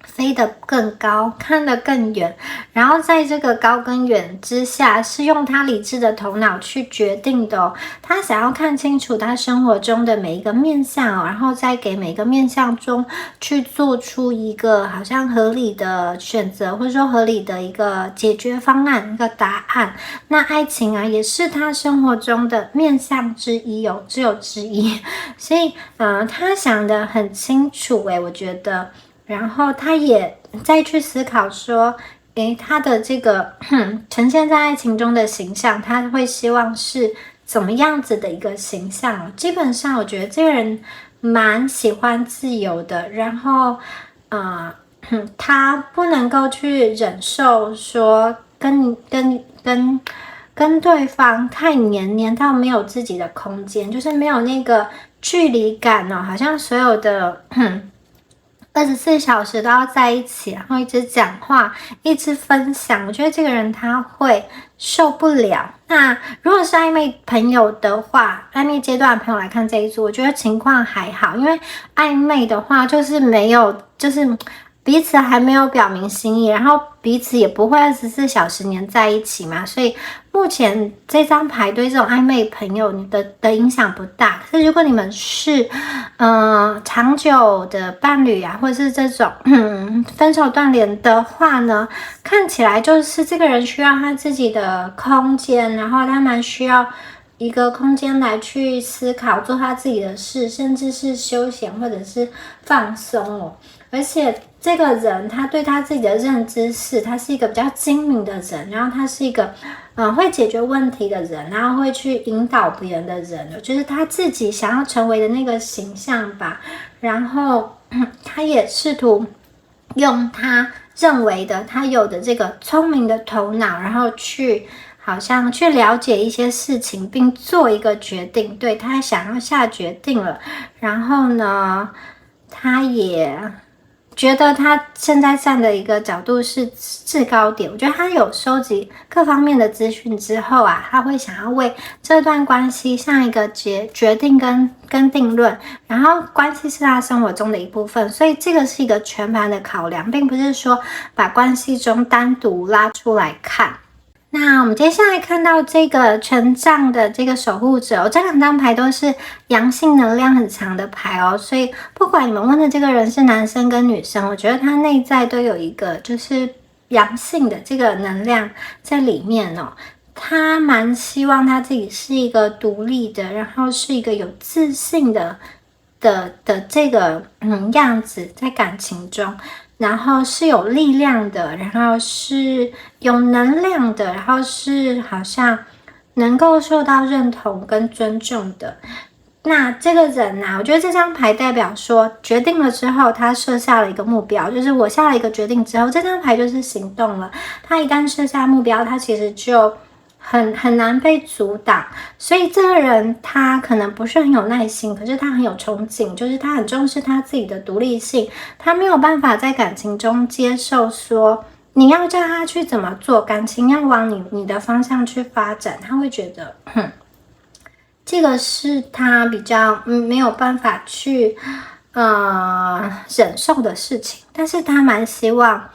飞得更高，看得更远，然后在这个高跟远之下，是用他理智的头脑去决定的哦。他想要看清楚他生活中的每一个面向哦，然后再给每个面向中去做出一个好像合理的选择，或者说合理的一个解决方案，一个答案。那爱情啊，也是他生活中的面向之一哦，只有之一。所以，他想得很清楚我觉得。然后他也再去思考说，他的这个呈现在爱情中的形象，他会希望是怎么样子的一个形象？基本上，我觉得这个人蛮喜欢自由的，然后，他不能够去忍受说跟对方太黏到没有自己的空间，就是没有那个距离感哦，好像所有的24小时都要在一起，然后一直讲话，一直分享，我觉得这个人他会受不了。那如果是暧昧朋友的话，暧昧阶段的朋友来看这一组，我觉得情况还好，因为暧昧的话就是没有，就是彼此还没有表明心意，然后彼此也不会24小时黏在一起嘛，所以目前这张牌对这种暧昧朋友的影响不大。可是如果你们是长久的伴侣啊，或者是这种分手断联的话呢，看起来就是这个人需要他自己的空间，然后他蛮需要一个空间来去思考，做他自己的事，甚至是休闲或者是放松哦。而且这个人他对他自己的认知是，他是一个比较精明的人，然后他是一个会解决问题的人，然后会去引导别人的人，就是他自己想要成为的那个形象吧。然后他也试图用他认为的他有的这个聪明的头脑，然后好像去了解一些事情，并做一个决定。对，他想要下决定了，然后呢，他也觉得他现在站的一个角度是制高点。我觉得他有收集各方面的资讯之后啊，他会想要为这段关系下一个决定跟定论，然后关系是他生活中的一部分，所以这个是一个全盘的考量，并不是说把关系中单独拉出来看。那我们接下来看到这个权杖的这个守护者这两张牌都是阳性能量很强的牌哦，所以不管你们问的这个人是男生跟女生，我觉得他内在都有一个就是阳性的这个能量在里面哦。他蛮希望他自己是一个独立的，然后是一个有自信的这个样子，在感情中。然后是有力量的，然后是有能量的，然后是好像能够受到认同跟尊重的。那这个人啊，我觉得这张牌代表说，决定了之后，他设下了一个目标，就是我下了一个决定之后，这张牌就是行动了。他一旦设下目标，他其实就很难被阻挡，所以这个人他可能不是很有耐心，可是他很有憧憬，就是他很重视他自己的独立性，他没有办法在感情中接受说你要叫他去怎么做，感情要往你的方向去发展，他会觉得这个是他比较没有办法去忍受的事情，但是他蛮希望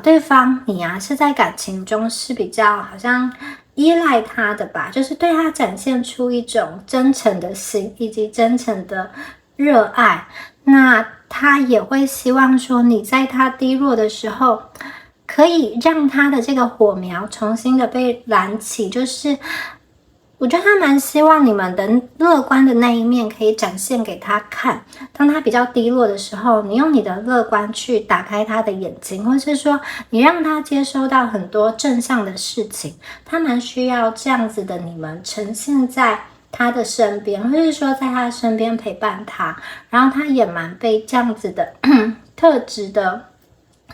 对方你啊是在感情中是比较好像依赖他的吧，就是对他展现出一种真诚的心以及真诚的热爱。那他也会希望说你在他低落的时候可以让他的这个火苗重新的被燃起，就是我觉得他蛮希望你们的乐观的那一面可以展现给他看。当他比较低落的时候，你用你的乐观去打开他的眼睛，或是说你让他接收到很多正向的事情。他蛮需要这样子的你们呈现在他的身边，或是说在他身边陪伴他。然后他也蛮被这样子的特质的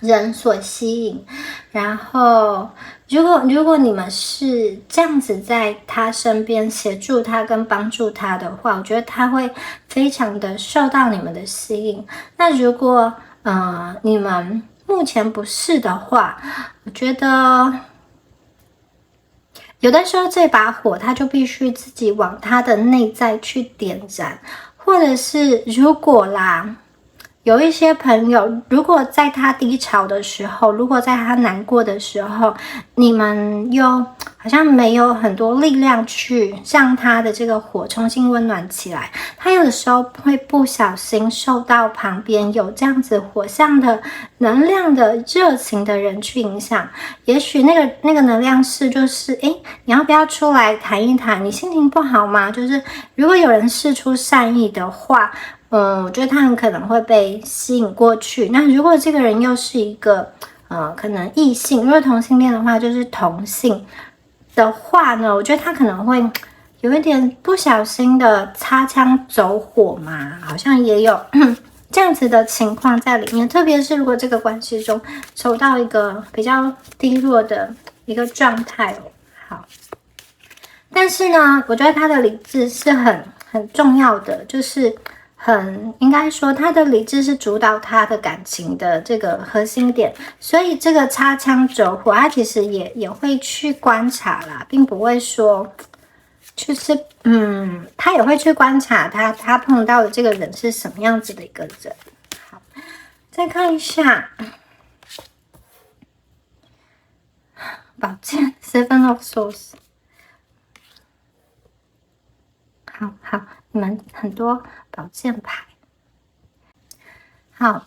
人所吸引。然后如果你们是这样子在他身边协助他跟帮助他的话，我觉得他会非常的受到你们的吸引。那如果你们目前不是的话，我觉得有的时候这把火他就必须自己往他的内在去点燃，或者是如果啦，有一些朋友，如果在他低潮的时候，如果在他难过的时候，你们又好像没有很多力量去让他的这个火重新温暖起来，他有的时候会不小心受到旁边有这样子火象的能量的热情的人去影响。也许那个能量是就是你要不要出来谈一谈？你心情不好吗？就是如果有人释出善意的话，我觉得他很可能会被吸引过去。那如果这个人又是一个可能异性，如果同性恋的话就是同性的话呢，我觉得他可能会有一点不小心的擦枪走火嘛，好像也有这样子的情况在里面。特别是如果这个关系中走到一个比较低落的一个状态哦。好，但是呢，我觉得他的理智是很重要的，就是应该说他的理智是主导他的感情的这个核心点，所以这个擦枪走火他其实也会去观察啦，并不会说就是他也会去观察他碰到的这个人是什么样子的一个人。好，再看一下宝剑 Seven of Swords。 好，你们很多宝剑牌。好，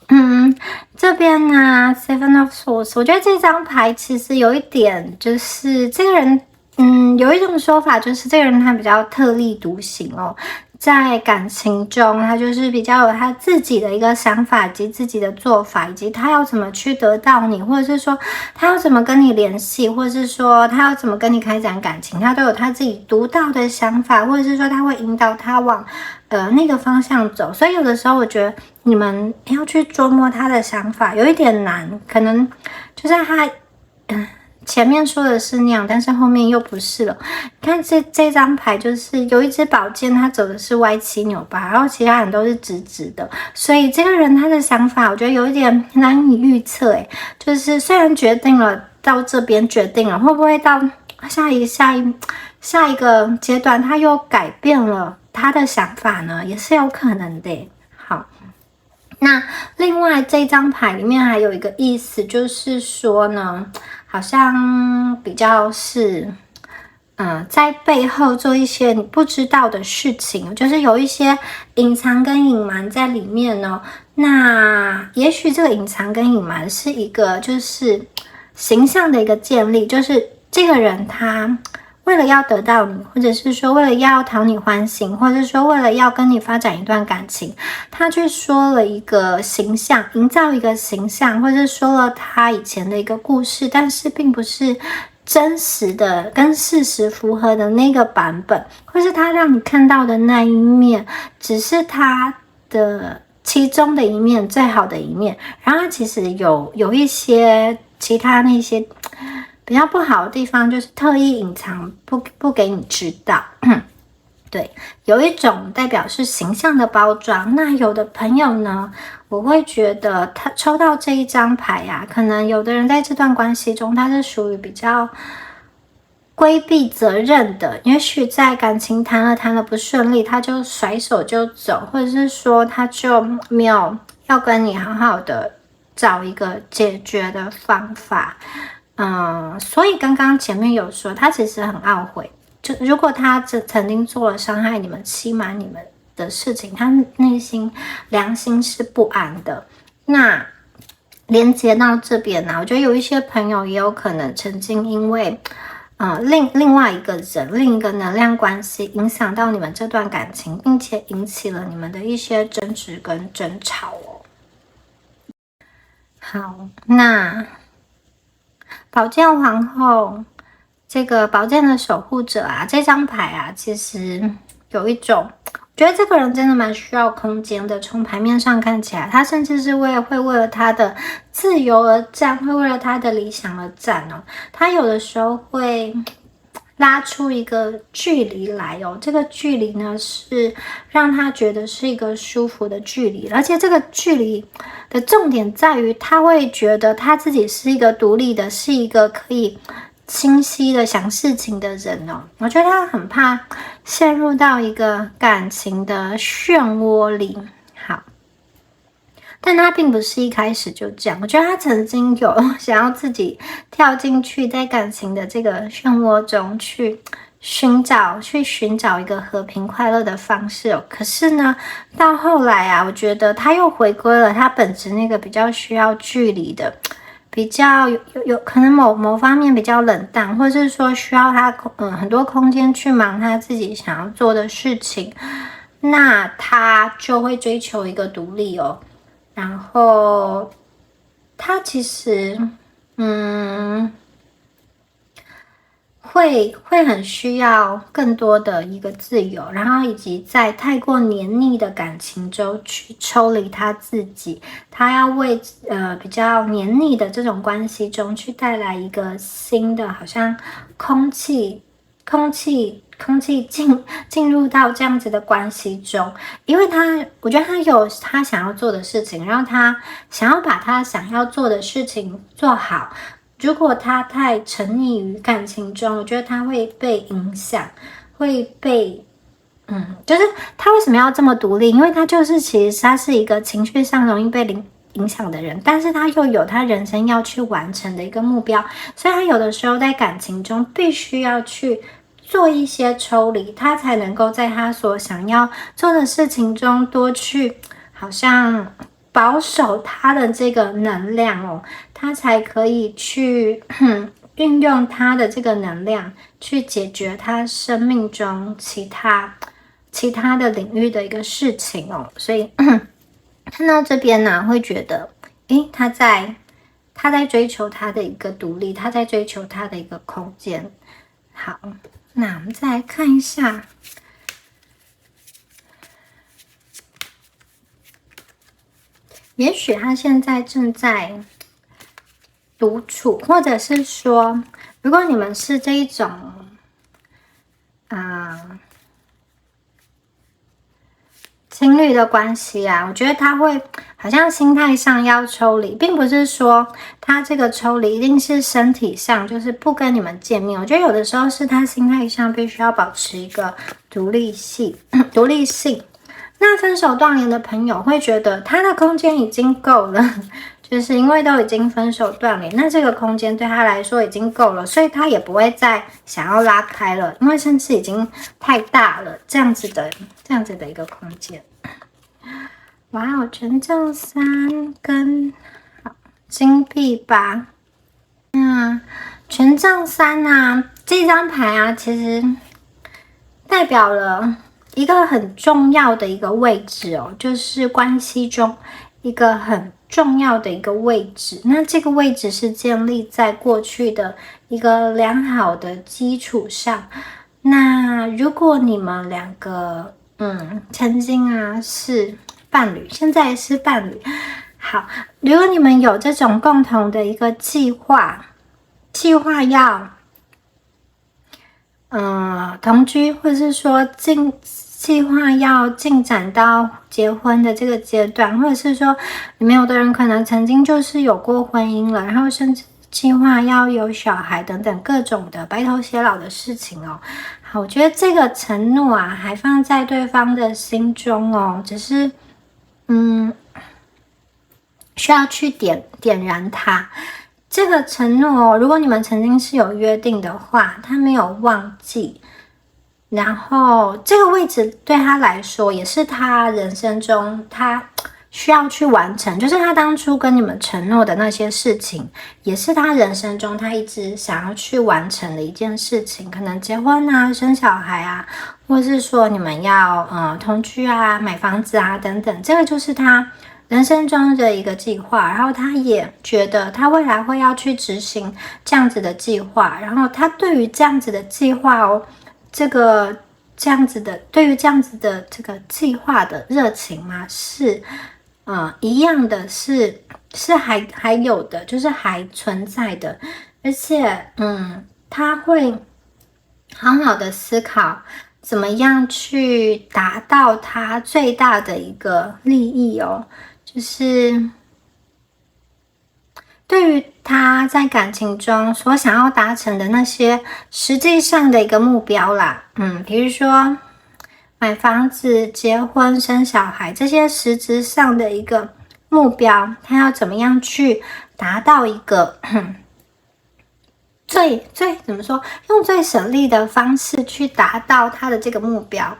这边呢 Seven of Swords， 我觉得这张牌其实有一点就是这个人，有一种说法就是这个人他比较特立独行哦，在感情中他就是比较有他自己的一个想法以及自己的做法，以及他要怎么去得到你，或者是说他要怎么跟你联系，或者是说他要怎么跟你开展感情，他都有他自己独到的想法，或者是说他会引导他往那个方向走。所以有的时候我觉得你们要去琢磨他的想法有一点难，可能就是他前面说的是那样，但是后面又不是了。你看这张牌就是有一支宝剑，他走的是歪七扭八，然后其他人都是直直的，所以这个人他的想法我觉得有一点难以预测。就是虽然决定了到这边决定了，会不会到下一个阶段他又改变了他的想法呢？也是有可能的。好，那另外这张牌里面还有一个意思，就是说呢，好像比较是在背后做一些你不知道的事情，就是有一些隐藏跟隐瞒在里面呢。那也许这个隐藏跟隐瞒是一个就是形象的一个建立，就是这个人他为了要得到你，或者是说为了要讨你欢心，或者是说为了要跟你发展一段感情，他去说了一个形象，营造一个形象，或者是说了他以前的一个故事，但是并不是真实的跟事实符合的那个版本，或是他让你看到的那一面只是他的其中的一面，最好的一面，然后他其实有一些其他那些比较不好的地方，就是特意隐藏，不给你知道。对，有一种代表是形象的包装。那有的朋友呢，我会觉得他抽到这一张牌啊，可能有的人在这段关系中他是属于比较规避责任的，也许在感情谈了不顺利，他就甩手就走，或者是说他就没有要跟你好好的找一个解决的方法。所以刚刚前面有说他其实很懊悔，就如果他曾经做了伤害你们、欺瞒你们的事情，他内心良心是不安的。那连接到这边呢，我觉得有一些朋友也有可能曾经因为另外一个人、另一个能量关系影响到你们这段感情，并且引起了你们的一些争执跟争吵哦。好，那宝剑皇后，这个宝剑的守护者啊，这张牌啊，其实有一种，我觉得这个人真的蛮需要空间的。从牌面上看起来，他甚至是会为了他的自由而战，会为了他的理想而战哦。他有的时候会拉出一个距离来哦，这个距离呢是让他觉得是一个舒服的距离，而且这个距离的重点在于他会觉得他自己是一个独立的，是一个可以清晰的想事情的人哦。我觉得他很怕陷入到一个感情的漩涡里。好，但他并不是一开始就这样。我觉得他曾经有想要自己跳进去，在感情的这个漩涡中去寻找一个和平快乐的方式哦。可是呢，到后来啊，我觉得他又回归了他本质那个比较需要距离的，比较有可能某方面比较冷淡，或者是说需要他很多空间去忙他自己想要做的事情，那他就会追求一个独立哦。然后他其实会很需要更多的一个自由，然后以及在太过黏腻的感情中去抽离他自己，他要为比较黏腻的这种关系中去带来一个新的，好像空气进入到这样子的关系中，因为我觉得他有他想要做的事情，然后他想要把他想要做的事情做好。如果他太沉溺于感情中，我觉得他会被影响，会被就是他为什么要这么独立？因为他就是其实他是一个情绪上容易被影响的人，但是他又有他人生要去完成的一个目标，所以他有的时候在感情中必须要去做一些抽离，他才能够在他所想要做的事情中多去好像保守他的这个能量哦，他才可以去运用他的这个能量去解决他生命中其他的领域的一个事情哦。所以看到这边呢，会觉得他在追求他的一个独立，他在追求他的一个空间。好，那我们再来看一下，也许他现在正在独处，或者是说，如果你们是这一种情侣的关系啊，我觉得他会好像心态上要抽离，并不是说他这个抽离一定是身体上就是不跟你们见面，我觉得有的时候是他心态上必须要保持一个独立性。那分手断联的朋友会觉得他的空间已经够了，就是因为都已经分手断联，那这个空间对他来说已经够了，所以他也不会再想要拉开了，因为甚至已经太大了，这样子的一个空间。哇哦，权杖3跟金币8。权杖3啊，这张牌啊，其实代表了一个很重要的一个位置哦，就是关系中一个很重要的一个位置。那这个位置是建立在过去的一个良好的基础上。那如果你们两个曾经啊是伴侣，现在是伴侣，好，如果你们有这种共同的一个计划要同居，或是说计划要进展到结婚的这个阶段，或者是说你们有的人可能曾经就是有过婚姻了，然后甚至计划要有小孩等等各种的白头偕老的事情哦。好，我觉得这个承诺啊还放在对方的心中哦，只是需要去点燃它。这个承诺哦，如果你们曾经是有约定的话，他没有忘记，然后这个位置对他来说也是他人生中他需要去完成，就是他当初跟你们承诺的那些事情，也是他人生中他一直想要去完成的一件事情，可能结婚啊、生小孩啊，或是说你们要同居啊、买房子啊等等，这个就是他人生中的一个计划，然后他也觉得他未来会要去执行这样子的计划，然后他对于这样子的计划哦，对于这样子的这个计划的热情嘛，是一样的，是还有的，就是还存在的，而且他会好好的思考怎么样去达到他最大的一个利益哦。就是对于他他在感情中所想要达成的那些实际上的一个目标啦。比如说买房子、结婚、生小孩这些实质上的一个目标，他要怎么样去达到一个最怎么说，用最省力的方式去达到他的这个目标。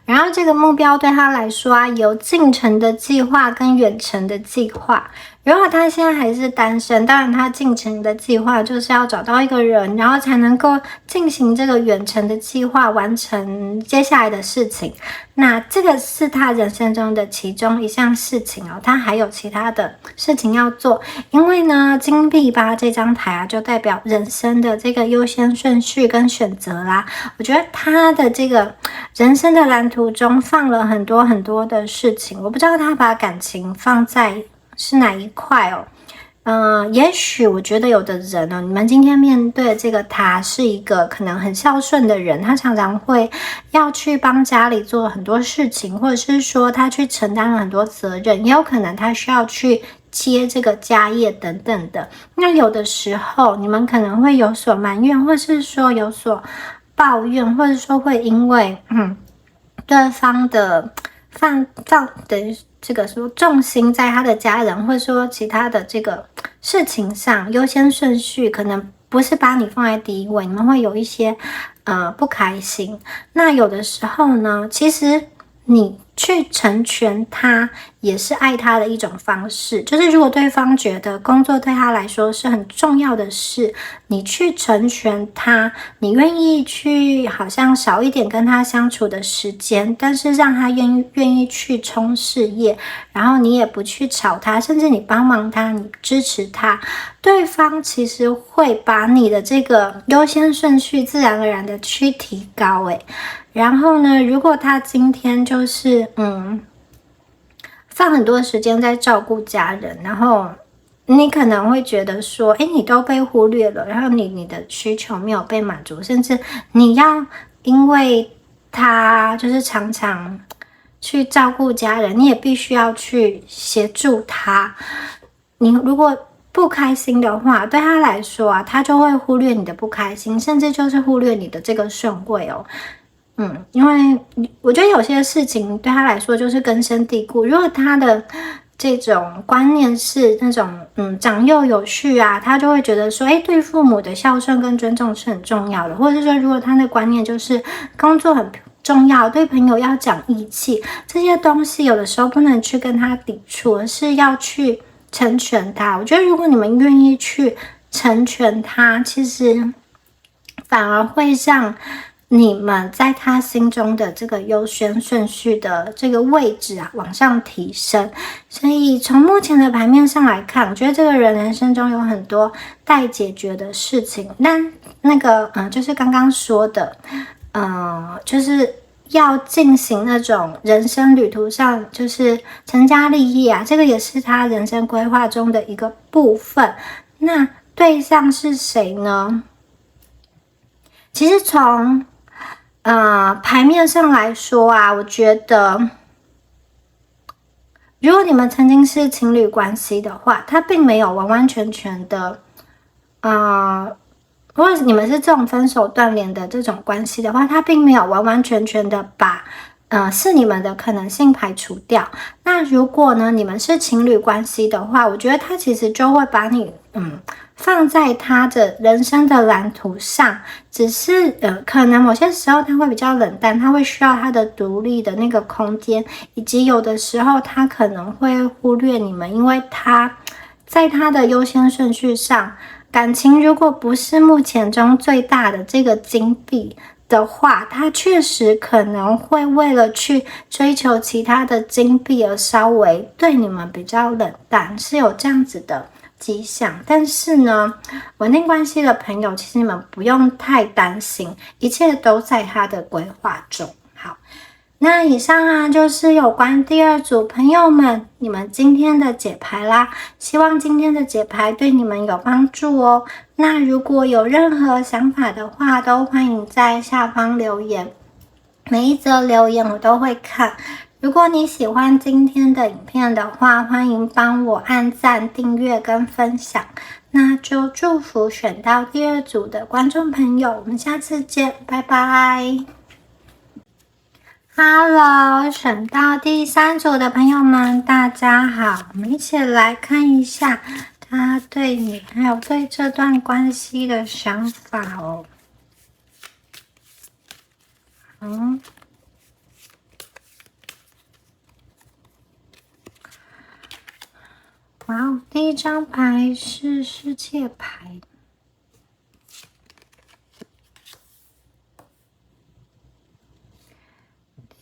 然后这个目标对他来说啊，有近程的计划跟远程的计划。如果他现在还是单身，当然他近程的计划就是要找到一个人，然后才能够进行这个远程的计划，完成接下来的事情。那这个是他人生中的其中一项事情哦，他还有其他的事情要做。因为呢，金币8这张牌啊，就代表人生的这个优先顺序跟选择啦。我觉得他的这个人生的蓝图中放了很多很多的事情，我不知道他把感情放在是哪一块哦。也许我觉得有的人哦，你们今天面对的这个他是一个可能很孝顺的人，他常常会要去帮家里做很多事情，或者是说他去承担了很多责任，也有可能他需要去接这个家业等等的。那有的时候你们可能会有所埋怨，或是说有所抱怨，或者说会因为对方的放的这个说重心在他的家人，或者说其他的这个事情上，优先顺序可能不是把你放在第一位，你们会有一些不开心。那有的时候呢，其实你去成全他也是爱他的一种方式。就是如果对方觉得工作对他来说是很重要的事，你去成全他，你愿意去好像少一点跟他相处的时间，但是让他愿意去冲事业，然后你也不去吵他，甚至你帮忙他，你支持他，对方其实会把你的这个优先顺序自然而然的去提高然后呢，如果他今天就是放很多时间在照顾家人，然后你可能会觉得说，你都被忽略了，然后你的需求没有被满足，甚至你要因为他就是常常去照顾家人，你也必须要去协助他。你如果不开心的话，对他来说啊，他就会忽略你的不开心，甚至就是忽略你的这个顺位哦。因为我觉得有些事情对他来说就是根深蒂固。如果他的这种观念是那种长幼有序啊，他就会觉得说，对父母的孝顺跟尊重是很重要的。或者是说，如果他的观念就是工作很重要，对朋友要讲义气，这些东西有的时候不能去跟他抵触，而是要去成全他。我觉得如果你们愿意去成全他，其实反而会让你们在他心中的这个优先顺序的这个位置啊往上提升。所以从目前的牌面上来看，我觉得这个人人生中有很多待解决的事情。那个就是刚刚说的就是要进行那种人生旅途上就是成家立业啊，这个也是他人生规划中的一个部分。那对象是谁呢？其实从牌面上来说啊，我觉得如果你们曾经是情侣关系的话，他并没有完完全全的如果你们是这种分手断联的这种关系的话，他并没有完完全全的把是你们的可能性排除掉。那如果呢，你们是情侣关系的话，我觉得他其实就会把你放在他的人生的蓝图上，只是可能某些时候他会比较冷淡，他会需要他的独立的那个空间，以及有的时候他可能会忽略你们，因为他在他的优先顺序上，感情如果不是目前中最大的这个金币的话，他确实可能会为了去追求其他的金币而稍微对你们比较冷淡，是有这样子的迹象。但是呢，稳定关系的朋友，其实你们不用太担心，一切都在他的规划中。好，那以上啊就是有关第二组朋友们你们今天的解牌啦，希望今天的解牌对你们有帮助哦。那如果有任何想法的话，都欢迎在下方留言，每一则留言我都会看。如果你喜欢今天的影片的话，欢迎帮我按赞、订阅跟分享。那就祝福选到第2组的观众朋友，我们下次见，拜拜。Hello， 选到第3组的朋友们，大家好，我们一起来看一下他对你还有对这段关系的想法哦。哇哦，第1张牌是世界牌。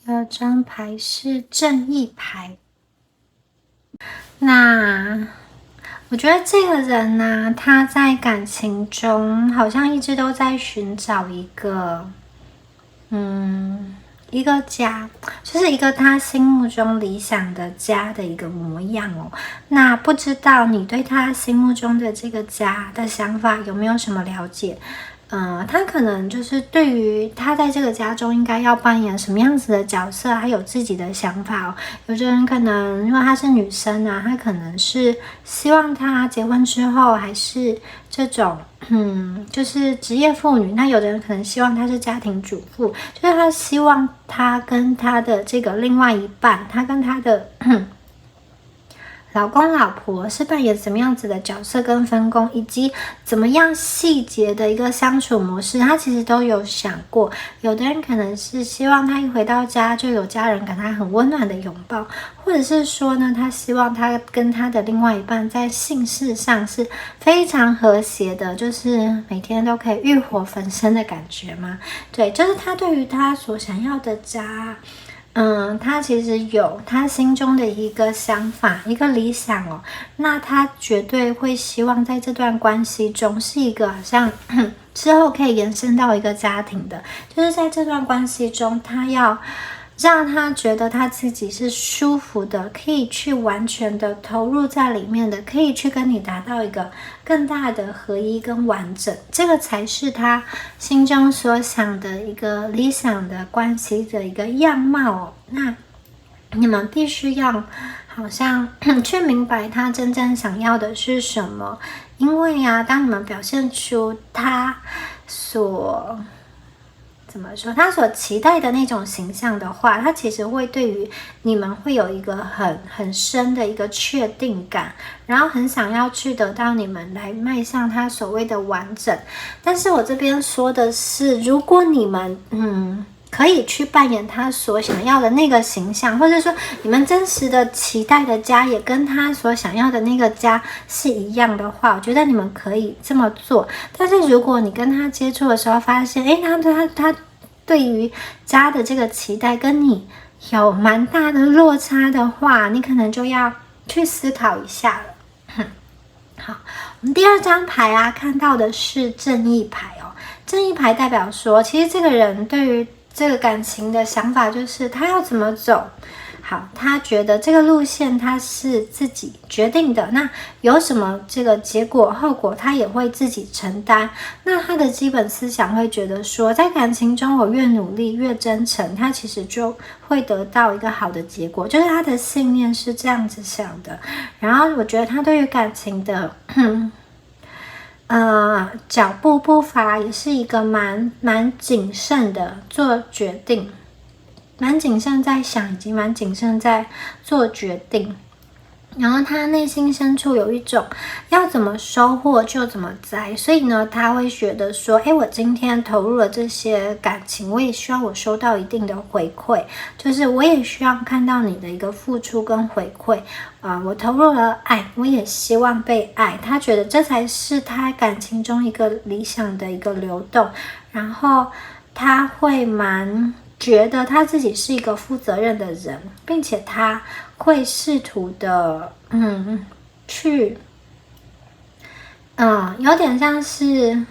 第2张牌是正义牌。那我觉得这个人呢，他在感情中好像一直都在寻找一个家，就是一个他心目中理想的家的一个模样哦。那不知道你对他心目中的这个家的想法有没有什么了解？他可能就是对于他在这个家中应该要扮演什么样子的角色，还有自己的想法哦。有的人可能因为她是女生啊，她可能是希望她结婚之后还是这种就是职业妇女。那有的人可能希望她是家庭主妇，就是她希望她跟她的这个另外一半，她跟她的老公老婆是扮演什么样子的角色跟分工，以及怎么样细节的一个相处模式，他其实都有想过。有的人可能是希望他一回到家就有家人给他很温暖的拥抱，或者是说呢，他希望他跟他的另外一半在性事上是非常和谐的，就是每天都可以欲火焚身的感觉嘛。对，就是他对于他所想要的家，他其实有他心中的一个想法，一个理想哦。那他绝对会希望在这段关系中是一个好像之后可以延伸到一个家庭的，就是在这段关系中，他要让他觉得他自己是舒服的，可以去完全的投入在里面的，可以去跟你达到一个更大的合一跟完整，这个才是他心中所想的一个理想的关系的一个样貌哦。那你们必须要好像去明白他真正想要的是什么，因为啊，当你们表现出他所他所期待的那种形象的话，他其实会对于你们会有一个很深的一个确定感，然后很想要去得到你们来迈向他所谓的完整。但是我这边说的是，如果你们可以去扮演他所想要的那个形象，或者说你们真实的期待的家也跟他所想要的那个家是一样的话，我觉得你们可以这么做。但是如果你跟他接触的时候发现，他对于家的这个期待跟你有蛮大的落差的话，你可能就要去思考一下了。好，我们第2张牌啊，看到的是正义牌哦。正义牌代表说，其实这个人对于这个感情的想法就是他要怎么走。好，他觉得这个路线他是自己决定的，那有什么这个结果后果他也会自己承担。那他的基本思想会觉得说，在感情中我越努力越真诚，他其实就会得到一个好的结果，就是他的信念是这样子想的。然后我觉得他对于感情的脚步伐也是一个蛮谨慎的做决定，蛮谨慎在想，以及蛮谨慎在做决定。然后他内心深处有一种要怎么收获就怎么栽，所以呢，他会觉得说，我今天投入了这些感情，我也希望我收到一定的回馈，就是我也需要看到你的一个付出跟回馈我投入了爱，我也希望被爱。他觉得这才是他感情中一个理想的一个流动，然后他会蛮觉得他自己是一个负责任的人，并且他会试图的去有点像是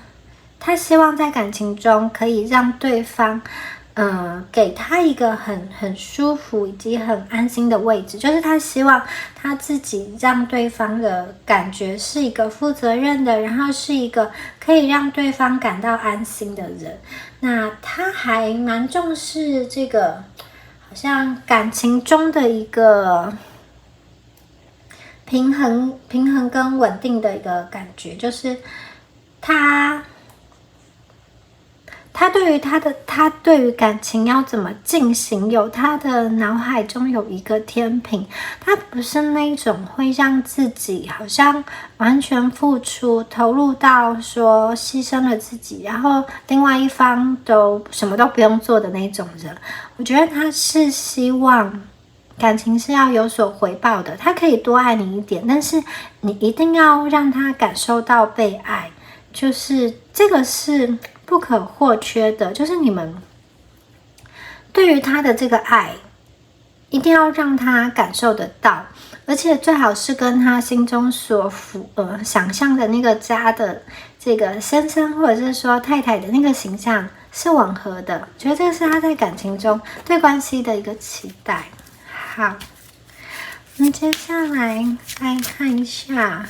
他希望在感情中可以让对方给他一个很舒服以及很安心的位置，就是他希望他自己让对方的感觉是一个负责任的，然后是一个可以让对方感到安心的人。那他还蛮重视这个好像感情中的一个平衡跟稳定的一个感觉，就是他对于感情要怎么进行，有他的脑海中有一个天平，他不是那种会让自己好像完全付出投入到说牺牲了自己，然后另外一方都什么都不用做的那种人。我觉得他是希望感情是要有所回报的，他可以多爱你一点，但是你一定要让他感受到被爱，就是这个是不可或缺的，就是你们对于他的这个爱一定要让他感受得到，而且最好是跟他心中所想象的那个家的这个先生或者是说太太的那个形象是吻合的。我觉得这个是他在感情中对关系的一个期待。好，我们接下来看一下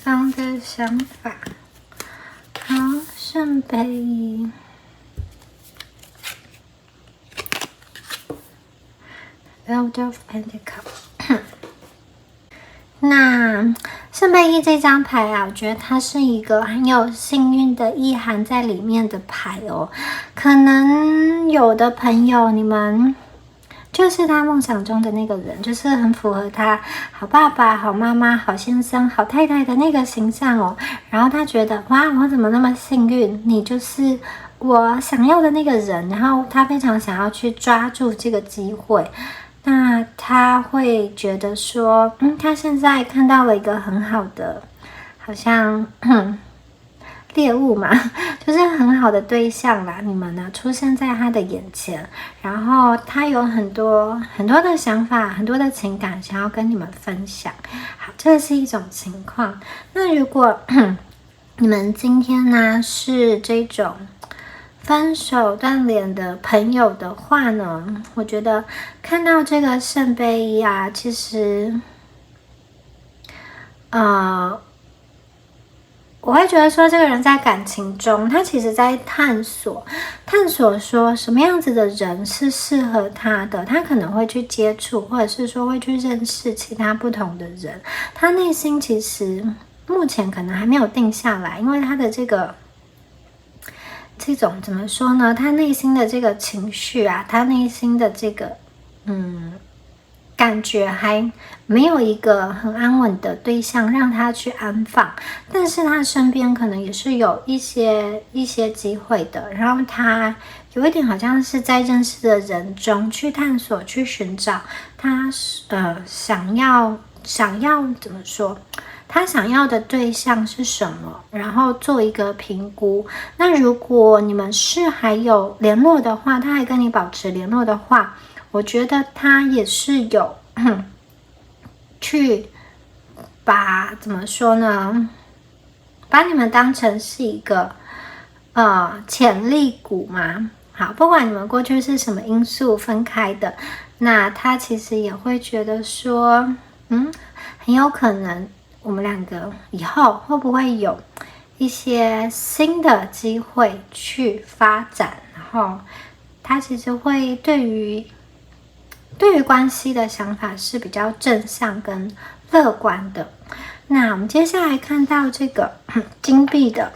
方的想法。好，圣杯一，Elder of Pentacles 那圣杯一这张牌啊，我觉得它是一个很有幸运的意涵在里面的牌哦。可能有的朋友你们就是他梦想中的那个人，就是很符合他好爸爸、好妈妈、好先生、好太太的那个形象哦。然后他觉得哇，我怎么那么幸运？你就是我想要的那个人。然后他非常想要去抓住这个机会。那他会觉得说，他现在看到了一个很好的，好像猎物嘛，就是很好的对象啦。你们呢出现在他的眼前，然后他有很多的想法，很多的情感想要跟你们分享。好，这是一种情况。那如果你们今天呢是这种分手断联的朋友的话呢，我觉得看到这个圣杯一啊，其实我会觉得说这个人在感情中，他其实在探索说什么样子的人是适合他的，他可能会去接触，或者是说会去认识其他不同的人。他内心其实目前可能还没有定下来，因为他的这种怎么说呢？他内心的这个情绪啊，他内心的这个感觉还没有一个很安稳的对象让他去安放，但是他身边可能也是有一些机会的。然后他有一点好像是在认识的人中去探索、去寻找他想要怎么说？他想要的对象是什么，然后做一个评估。那如果你们是还有联络的话，他还跟你保持联络的话，我觉得他也是有去怎么说呢？把你们当成是一个潜力股嘛。好，不管你们过去是什么因素分开的，那他其实也会觉得说，很有可能我们两个以后会不会有一些新的机会去发展，然后他其实会对于关系的想法是比较正向跟乐观的。那我们接下来看到这个金币的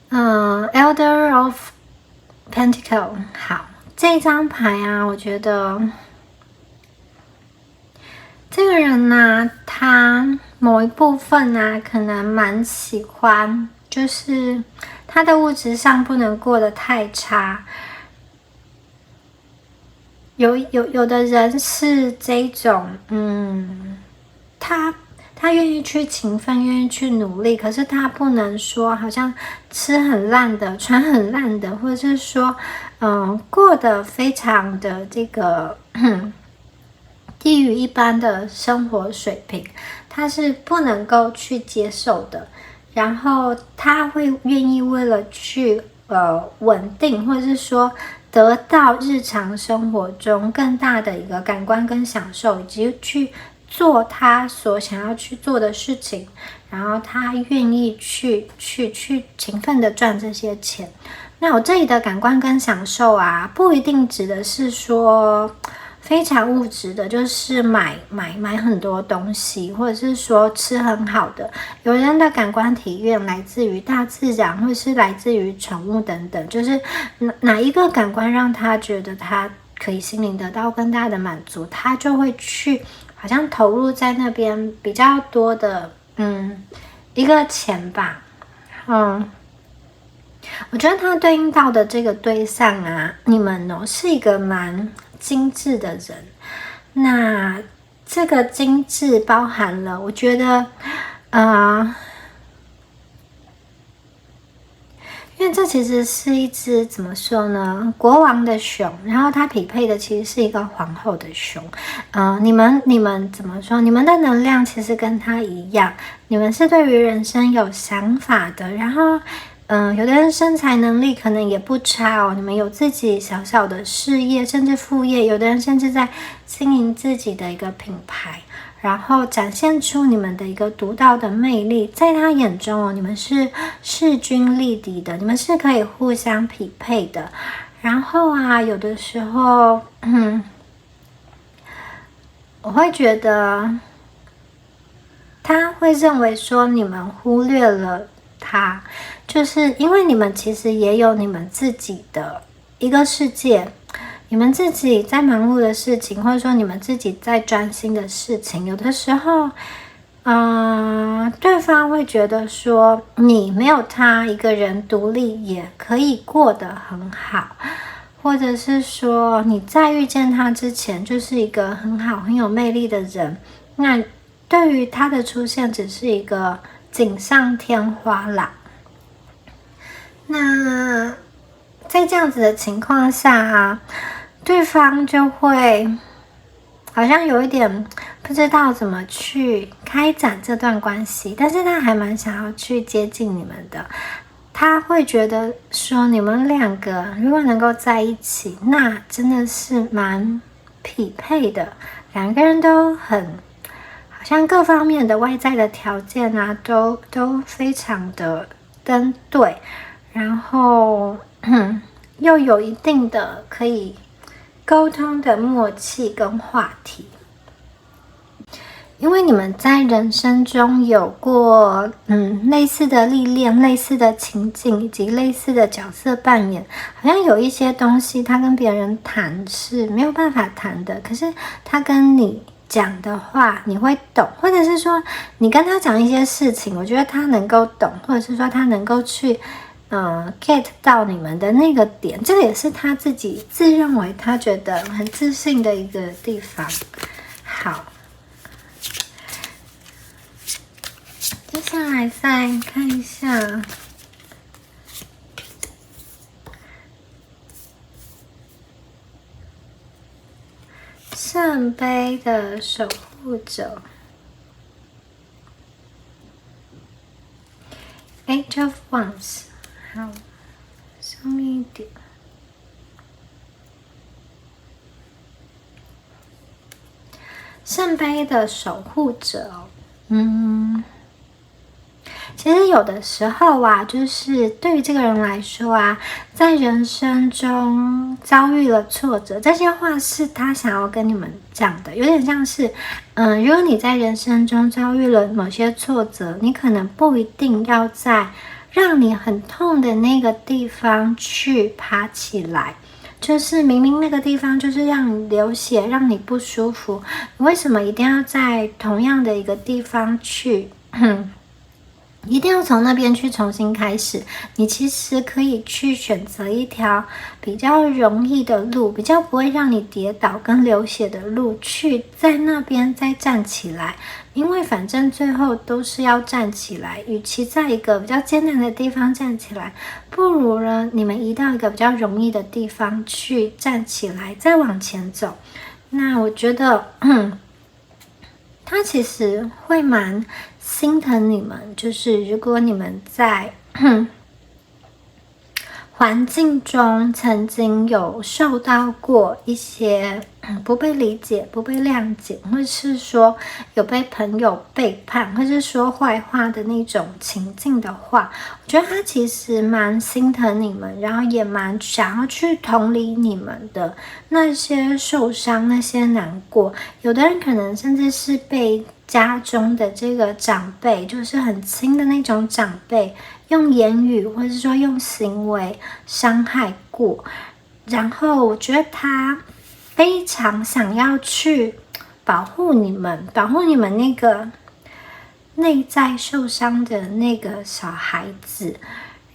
Elder of Pentacles。 好，这张牌啊，我觉得这个人呢，他某一部分呢，可能蛮喜欢，就是他的物质上不能过得太差。有的人是这种，他愿意去勤奋，愿意去努力，可是他不能说好像吃很烂的，穿很烂的，或者是说，过得非常的这个低于一般的生活水平，他是不能够去接受的。然后他会愿意为了去稳定，或者是说得到日常生活中更大的一个感官跟享受，以及去做他所想要去做的事情，然后他愿意去勤奋的赚这些钱。那我这里的感官跟享受啊，不一定指的是说非常物质的，就是买很多东西，或者是说吃很好的。有人的感官体验来自于大自然，或是来自于宠物等等，就是哪一个感官让他觉得他可以心灵得到更大的满足，他就会去好像投入在那边比较多的一个钱吧。我觉得它对应到的这个对象啊，你们是一个蛮精致的人。那这个精致包含了，我觉得因为这其实是一只怎么说呢，国王的熊，然后它匹配的其实是一个皇后的熊。你们怎么说？你们的能量其实跟它一样，你们是对于人生有想法的，然后有的人身材能力可能也不差哦，你们有自己小小的事业，甚至副业，有的人甚至在经营自己的一个品牌，然后展现出你们的一个独到的魅力，在他眼中哦，你们是势均力敌的，你们是可以互相匹配的。然后啊，有的时候，我会觉得他会认为说你们忽略了他，就是因为你们其实也有你们自己的一个世界，你们自己在忙碌的事情，或者说你们自己在专心的事情，有的时候对方会觉得说你没有他一个人独立也可以过得很好，或者是说你在遇见他之前就是一个很好很有魅力的人，那对于他的出现只是一个锦上添花啦。那在这样子的情况下啊，对方就会好像有一点不知道怎么去开展这段关系，但是他还蛮想要去接近你们的。他会觉得说你们两个如果能够在一起，那真的是蛮匹配的，两个人都很好像各方面的外在的条件啊都非常的登对，然后又有一定的可以沟通的默契跟话题。因为你们在人生中有过类似的历练、类似的情境以及类似的角色扮演，好像有一些东西他跟别人谈是没有办法谈的，可是他跟你讲的话你会懂，或者是说你跟他讲一些事情，我觉得他能够懂，或者是说他能够去get 到你们的那个点，这个也是他自己自认为他觉得很自信的一个地方。好，接下来再看一下圣杯的守护者 Eight of Wands。 好，上面一点。圣杯的守护者其实有的时候啊，就是对于这个人来说啊，在人生中遭遇了挫折，这些话是他想要跟你们讲的，有点像是如果你在人生中遭遇了某些挫折，你可能不一定要在让你很痛的那个地方去爬起来，就是明明那个地方就是让你流血，让你不舒服，你为什么一定要在同样的一个地方去一定要从那边去重新开始？你其实可以去选择一条比较容易的路，比较不会让你跌倒跟流血的路，去在那边再站起来，因为反正最后都是要站起来，与其在一个比较艰难的地方站起来，不如呢你们移到一个比较容易的地方去站起来，再往前走。那我觉得他其实会蛮心疼你们，就是如果你们在环境中曾经有受到过一些不被理解、不被谅解，或是说有被朋友背叛，或是说坏话的那种情境的话，我觉得他其实蛮心疼你们，然后也蛮想要去同理你们的那些受伤、那些难过。有的人可能甚至是被家中的这个长辈，就是很亲的那种长辈，用言语或者说用行为伤害过，然后我觉得他非常想要去保护你们，保护你们那个内在受伤的那个小孩子，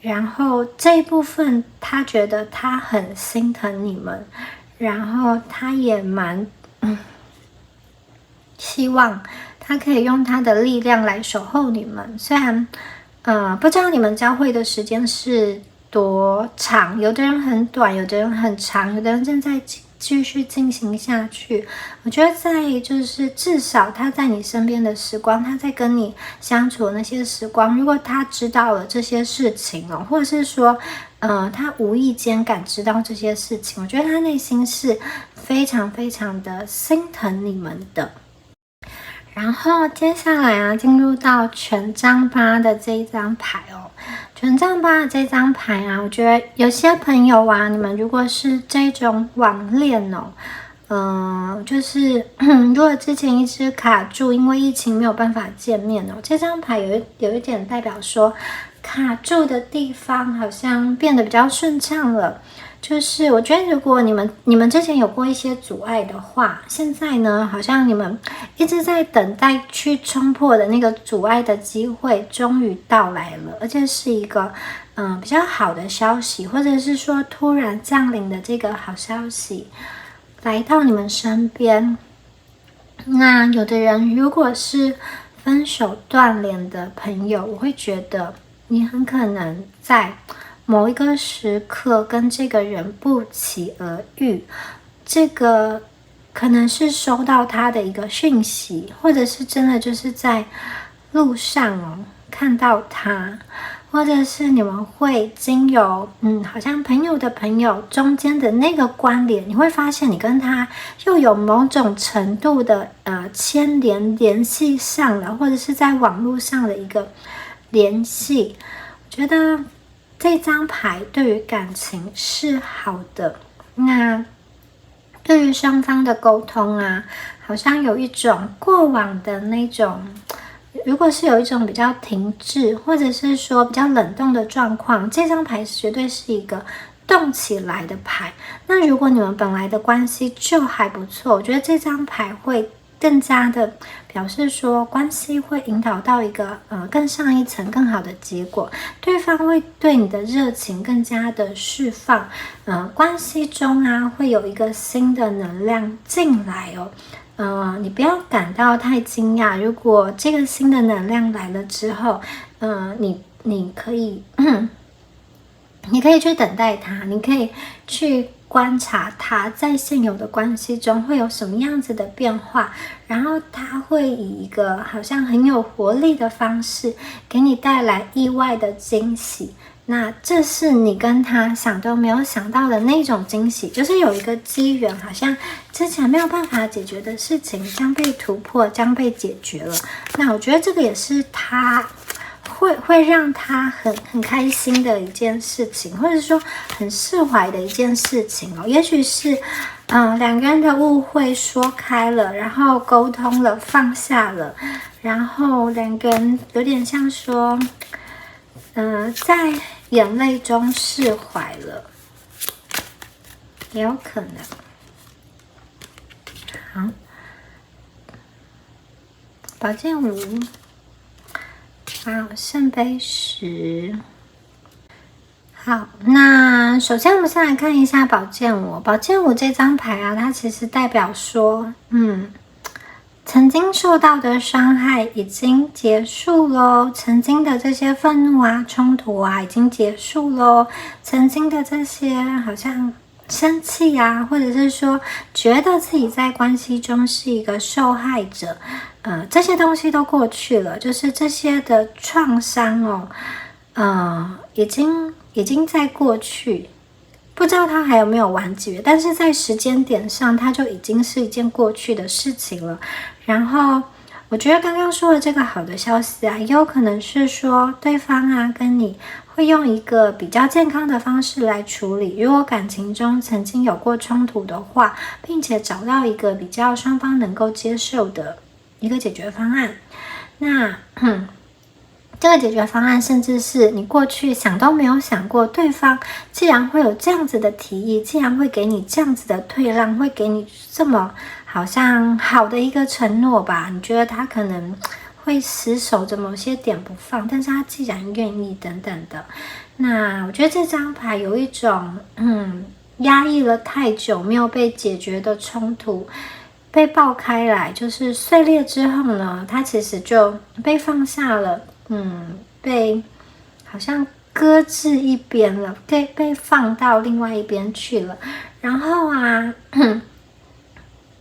然后这一部分他觉得他很心疼你们，然后他也蛮希望他可以用他的力量来守候你们。虽然不知道你们交汇的时间是多长，有的人很短，有的人很长，有的人正在继续进行下去。我觉得在就是至少他在你身边的时光，他在跟你相处的那些时光，如果他知道了这些事情哦，或者是说他无意间感知到这些事情，我觉得他内心是非常非常的心疼你们的。然后接下来啊，进入到权杖8的这一张牌哦。权杖8的这张牌啊，我觉得有些朋友啊，你们如果是这种网恋哦，就是如果之前一直卡住，因为疫情没有办法见面哦，这张牌有一点代表说，卡住的地方好像变得比较顺畅了。就是我觉得，如果你们之前有过一些阻碍的话，现在呢，好像你们一直在等待去冲破的那个阻碍的机会，终于到来了，而且是一个比较好的消息，或者是说突然降临的这个好消息来到你们身边。那有的人如果是分手断联的朋友，我会觉得你很可能在某一个时刻跟这个人不期而遇，这个可能是收到他的一个讯息，或者是真的就是在路上看到他，或者是你们会经由好像朋友的朋友中间的那个关联，你会发现你跟他又有某种程度的牵连联系上了，或者是在网络上的一个联系。我觉得这张牌对于感情是好的，那对于双方的沟通啊，好像有一种过往的那种，如果是有一种比较停滞，或者是说比较冷冻的状况，这张牌绝对是一个动起来的牌。那如果你们本来的关系就还不错，我觉得这张牌会更加的表示说关系会引导到一个更上一层更好的结果，对方会对你的热情更加的释放，关系中啊会有一个新的能量进来哦。你不要感到太惊讶，如果这个新的能量来了之后，你可以你可以去等待它，你可以去观察它在现有的关系中会有什么样子的变化，然后它会以一个好像很有活力的方式给你带来意外的惊喜。那这是你跟他想都没有想到的那种惊喜，就是有一个机缘，好像之前没有办法解决的事情将被突破，将被解决了。那我觉得这个也是他会让他很开心的一件事情，或者说很释怀的一件事情哦。也许是两个人的误会说开了，然后沟通了，放下了，然后两个人有点像说在眼泪中释怀了，也有可能。好，宝剑5，好，圣杯10。好，那首先我们先来看一下宝剑5。宝剑5这张牌啊，它其实代表说，曾经受到的伤害已经结束咯，曾经的这些愤怒啊、冲突啊已经结束咯，曾经的这些好像生气啊，或者是说觉得自己在关系中是一个受害者，这些东西都过去了，就是这些的创伤已经已经在过去，不知道它还有没有完结，但是在时间点上，它就已经是一件过去的事情了。然后我觉得刚刚说的这个好的消息啊，也有可能是说对方啊跟你会用一个比较健康的方式来处理。如果感情中曾经有过冲突的话，并且找到一个比较双方能够接受的一个解决方案，那这个解决方案甚至是你过去想都没有想过，对方既然会有这样子的提议，既然会给你这样子的退让，会给你这么好像好的一个承诺吧，你觉得他可能会死守着某些点不放，但是他既然愿意等等的，那我觉得这张牌有一种压抑了太久没有被解决的冲突被爆开来，就是碎裂之后呢，它其实就被放下了，被好像搁置一边了，被放到另外一边去了。然后啊，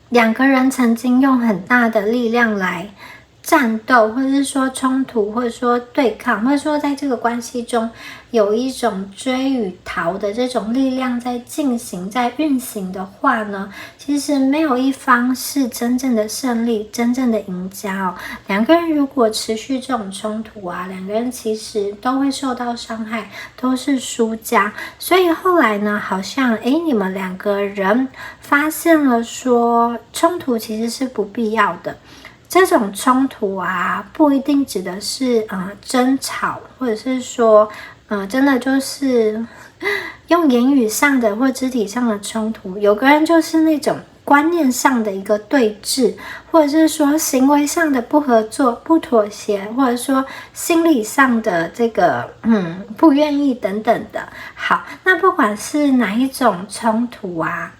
两个人曾经用很大的力量来战斗，或者是说冲突，或者说对抗，或者说在这个关系中有一种追与逃的这种力量在进行，在运行的话呢，其实没有一方是真正的胜利，真正的赢家哦。两个人如果持续这种冲突啊，两个人其实都会受到伤害，都是输家。所以后来呢，好像你们两个人发现了说冲突其实是不必要的。这种冲突啊，不一定指的是争吵，或者是说真的就是用言语上的或肢体上的冲突。有个人就是那种观念上的一个对峙，或者是说行为上的不合作、不妥协，或者说心理上的这个不愿意等等的。好，那不管是哪一种冲突啊，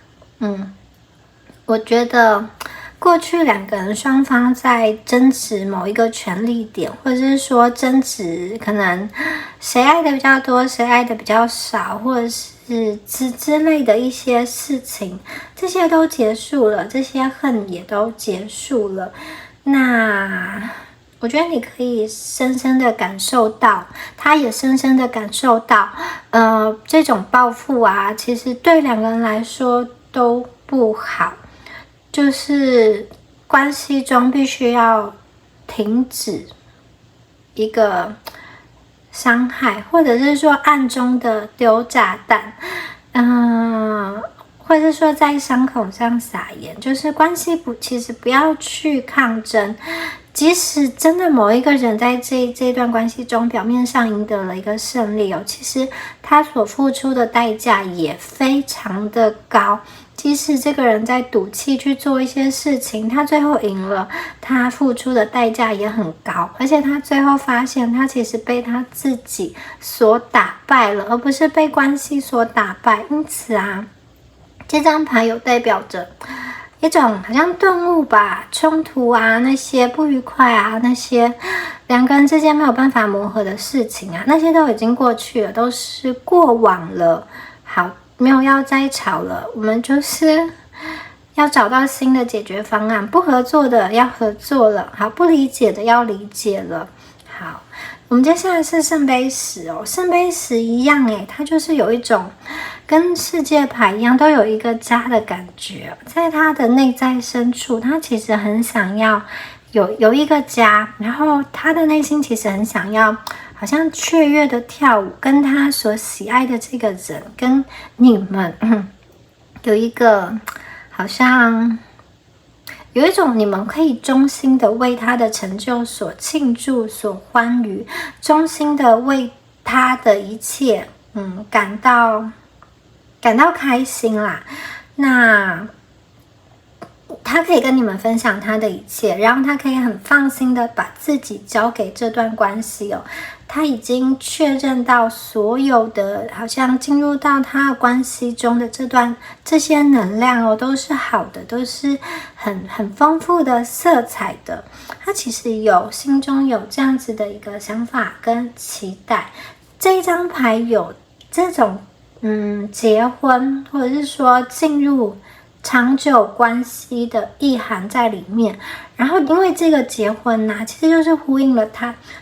我觉得过去两个人双方在争执某一个权利点，或者是说争执可能谁爱的比较多，谁爱的比较少，或者是之类的一些事情，这些都结束了，这些恨也都结束了。那我觉得你可以深深的感受到，他也深深的感受到，这种报复啊，其实对两个人来说都不好。就是关系中必须要停止一个伤害，或者是说暗中的丢炸弹，或者是说在伤口上撒盐，就是关系其实不要去抗争。即使真的某一个人在这段关系中表面上赢得了一个胜利哦，其实他所付出的代价也非常的高。即使这个人在赌气去做一些事情，他最后赢了，他付出的代价也很高，而且他最后发现他其实被他自己所打败了，而不是被关系所打败。因此啊，这张牌有代表着一种好像顿悟吧，冲突啊，那些不愉快啊，那些两个人之间没有办法磨合的事情啊，那些都已经过去了，都是过往了。好，没有要再吵了，我们就是要找到新的解决方案，不合作的要合作了，好，不理解的要理解了。好，我们接下来是圣杯十哦，圣杯十一样它就是有一种跟世界牌一样，都有一个家的感觉，在他的内在深处，他其实很想要有一个家，然后他的内心其实很想要好像雀跃的跳舞，跟他所喜爱的这个人跟你们有一个好像有一种你们可以衷心的为他的成就所庆祝所欢愉，衷心的为他的一切感到开心啦。那他可以跟你们分享他的一切，然后他可以很放心的把自己交给这段关系哦。他已经确认到所有的好像进入到他的关系中的这些能量哦，都是好的，都是很丰富的色彩的。他其实心中有这样子的一个想法跟期待。这一张牌有这种结婚，或者是说进入长久关系的意涵在里面。然后因为这个结婚呢，其实就是呼应了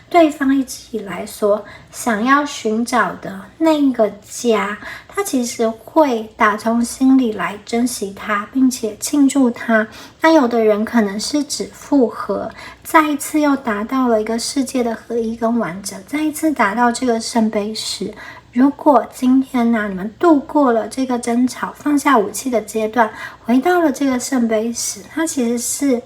对方一直以来所想要寻找的那个家，他其实会打从心里来珍惜他，并且庆祝他。那有的人可能是指复合，再一次又达到了一个世界的合一跟完整，再一次达到这个圣杯十。如果今天呢，你们度过了这个争吵，放下武器的阶段，回到了这个圣杯十，它其实是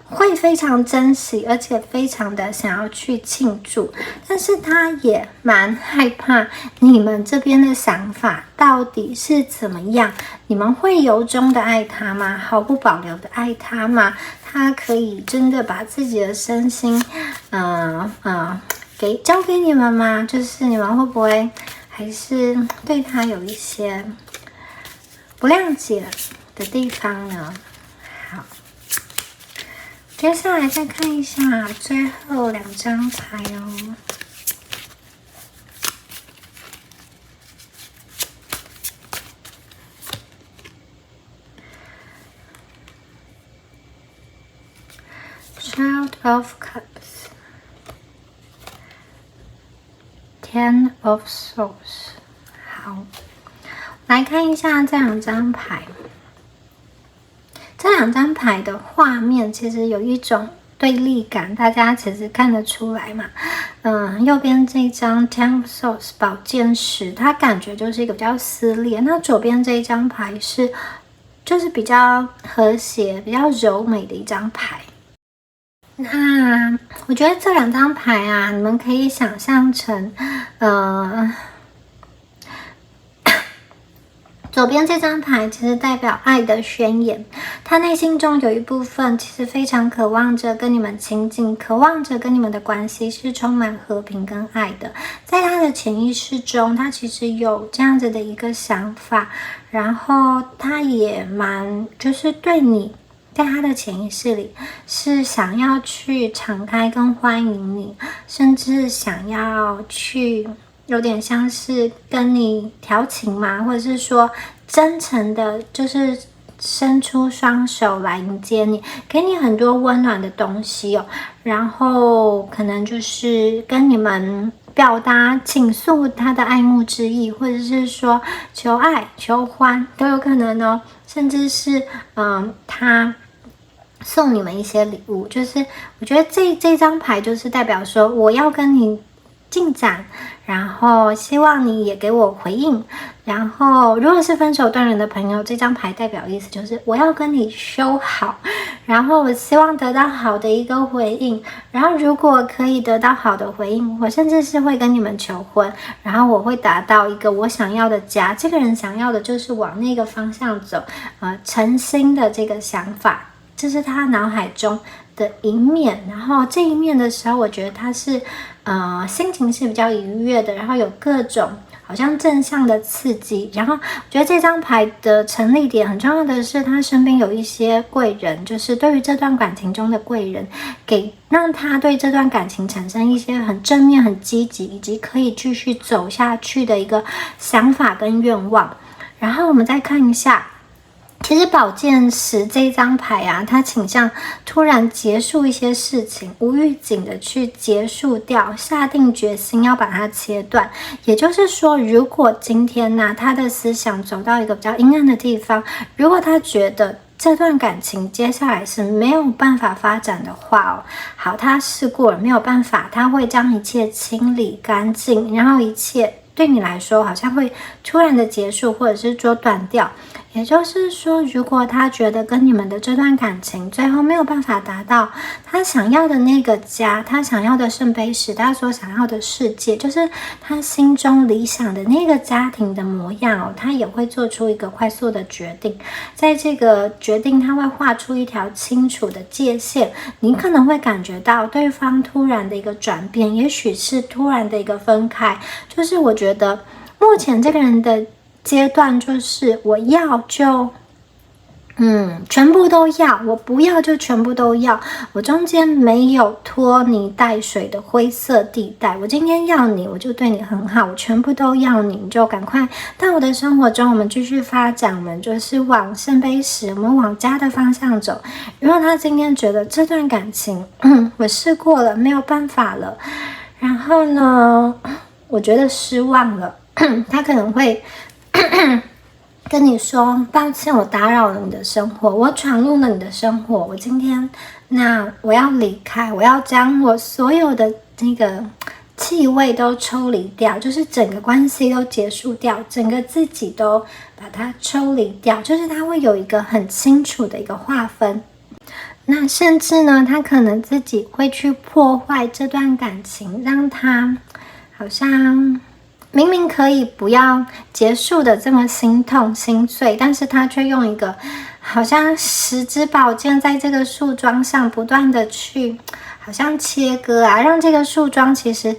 会非常珍惜，而且非常的想要去庆祝，但是他也蛮害怕你们这边的想法到底是怎么样。你们会由衷的爱他吗？毫不保留的爱他吗？他可以真的把自己的身心交给你们吗？就是你们会不会还是对他有一些不谅解的地方呢？好，接下来再看一下最后2张牌哦。Child of Cups, Ten of Swords。 好，来看一下这2张牌。这2张牌的画面其实有一种对立感，大家其实看得出来嘛。右边这一张 Ten of Swords 宝剑十，它感觉就是一个比较撕裂。那左边这一张牌就是比较和谐、比较柔美的一张牌。那我觉得这2张牌啊，你们可以想象成，左边这张牌其实代表爱的宣言，他内心中有一部分其实非常渴望着跟你们亲近，渴望着跟你们的关系是充满和平跟爱的。在他的潜意识中，他其实有这样子的一个想法，然后他也就是对你，在他的潜意识里是想要去敞开跟欢迎你，甚至想要去有点像是跟你调情嘛，或者是说真诚的，就是伸出双手来迎接你，给你很多温暖的东西哦。然后可能就是跟你们表达倾诉他的爱慕之意，或者是说求爱求欢都有可能哦。甚至是他送你们一些礼物，就是我觉得这张牌就是代表说我要跟你进展，然后希望你也给我回应。然后如果是分手断联的朋友，这张牌代表意思就是我要跟你修好，然后我希望得到好的一个回应。然后如果可以得到好的回应，我甚至是会跟你们求婚，然后我会达到一个我想要的家。这个人想要的就是往那个方向走，诚心的这个想法，这是他脑海中的一面。然后这一面的时候，我觉得他是心情是比较愉悦的，然后有各种好像正向的刺激。然后我觉得这张牌的成立点很重要的是，他身边有一些贵人，就是对于这段感情中的贵人，让他对这段感情产生一些很正面、很积极，以及可以继续走下去的一个想法跟愿望。然后我们再看一下，其实宝剑十这张牌啊，它倾向突然结束一些事情，无预警的去结束掉，下定决心要把它切断。也就是说，如果今天呢，他的思想走到一个比较阴暗的地方，如果他觉得这段感情接下来是没有办法发展的话哦，好，他试过了没有办法，他会将一切清理干净，然后一切对你来说好像会突然的结束，或者是说断掉。也就是说，如果他觉得跟你们的这段感情最后没有办法达到他想要的那个家，他想要的圣杯十，他所想要的世界，就是他心中理想的那个家庭的模样哦，他也会做出一个快速的决定。在这个决定，他会画出一条清楚的界限。你可能会感觉到对方突然的一个转变，也许是突然的一个分开。就是我觉得目前这个人的阶段就是我要就全部都要，我不要就全部都要，我中间没有拖泥带水的灰色地带。我今天要你，我就对你很好，我全部都要你，你就赶快到我的生活中，我们继续发展，我们就是往圣杯十，我们往家的方向走。如果他今天觉得这段感情，我试过了，没有办法了，然后呢，我觉得失望了，他可能会跟你说抱歉，我打扰了你的生活，我闯入了你的生活，我今天我要离开，我要将我所有的那个气味都抽离掉，就是整个关系都结束掉，整个自己都把它抽离掉，就是他会有一个很清楚的一个划分。那甚至呢，他可能自己会去破坏这段感情，让他好像明明可以不要结束的这么心痛心碎，但是他却用一个好像10支宝剑在这个树桩上不断的去好像切割啊，让这个树桩其实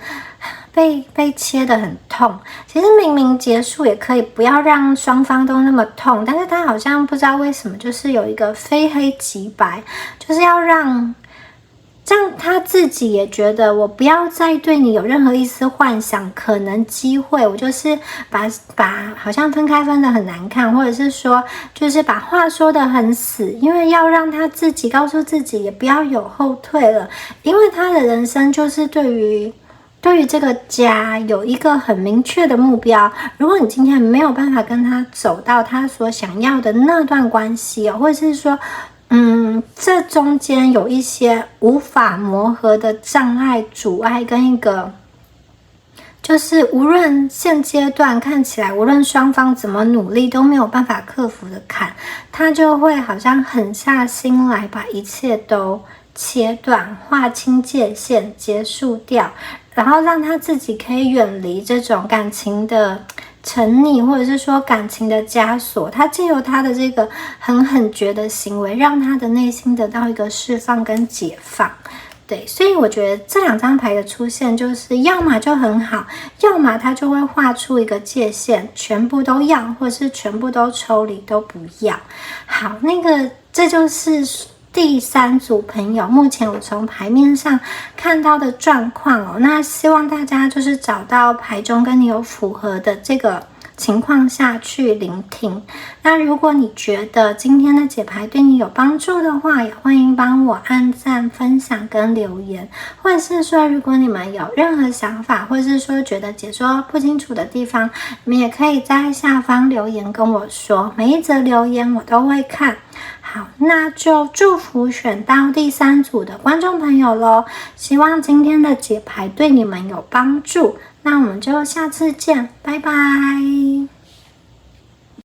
被切得很痛。其实明明结束也可以不要让双方都那么痛，但是他好像不知道为什么就是有一个非黑即白，就是要让他自己也觉得我不要再对你有任何一丝幻想，可能机会，我就是把好像分开分得很难看，或者是说就是把话说得很死，因为要让他自己告诉自己也不要有后退了，因为他的人生就是对于这个家有一个很明确的目标。如果你今天没有办法跟他走到他所想要的那段关系或者是说这中间有一些无法磨合的障碍、阻碍跟一个就是无论现阶段看起来无论双方怎么努力都没有办法克服的坎，他就会好像狠下心来把一切都切断，划清界限，结束掉，然后让他自己可以远离这种感情的沉溺，或者是说感情的枷锁。他借由他的这个很绝的行为，让他的内心得到一个释放跟解放。对，所以我觉得这2张牌的出现，就是要么就很好，要么他就会画出一个界限，全部都要，或是全部都抽离，都不要。好，这就是第3组朋友目前我从牌面上看到的状况那希望大家就是找到牌中跟你有符合的这个情况下去聆听。那如果你觉得今天的解牌对你有帮助的话，也欢迎帮我按赞、分享跟留言，或者是说如果你们有任何想法，或者是说觉得解说不清楚的地方，你们也可以在下方留言跟我说，每一则留言我都会看。好，那就祝福选到第3组的观众朋友咯，希望今天的解牌对你们有帮助。那我们就下次见，拜拜。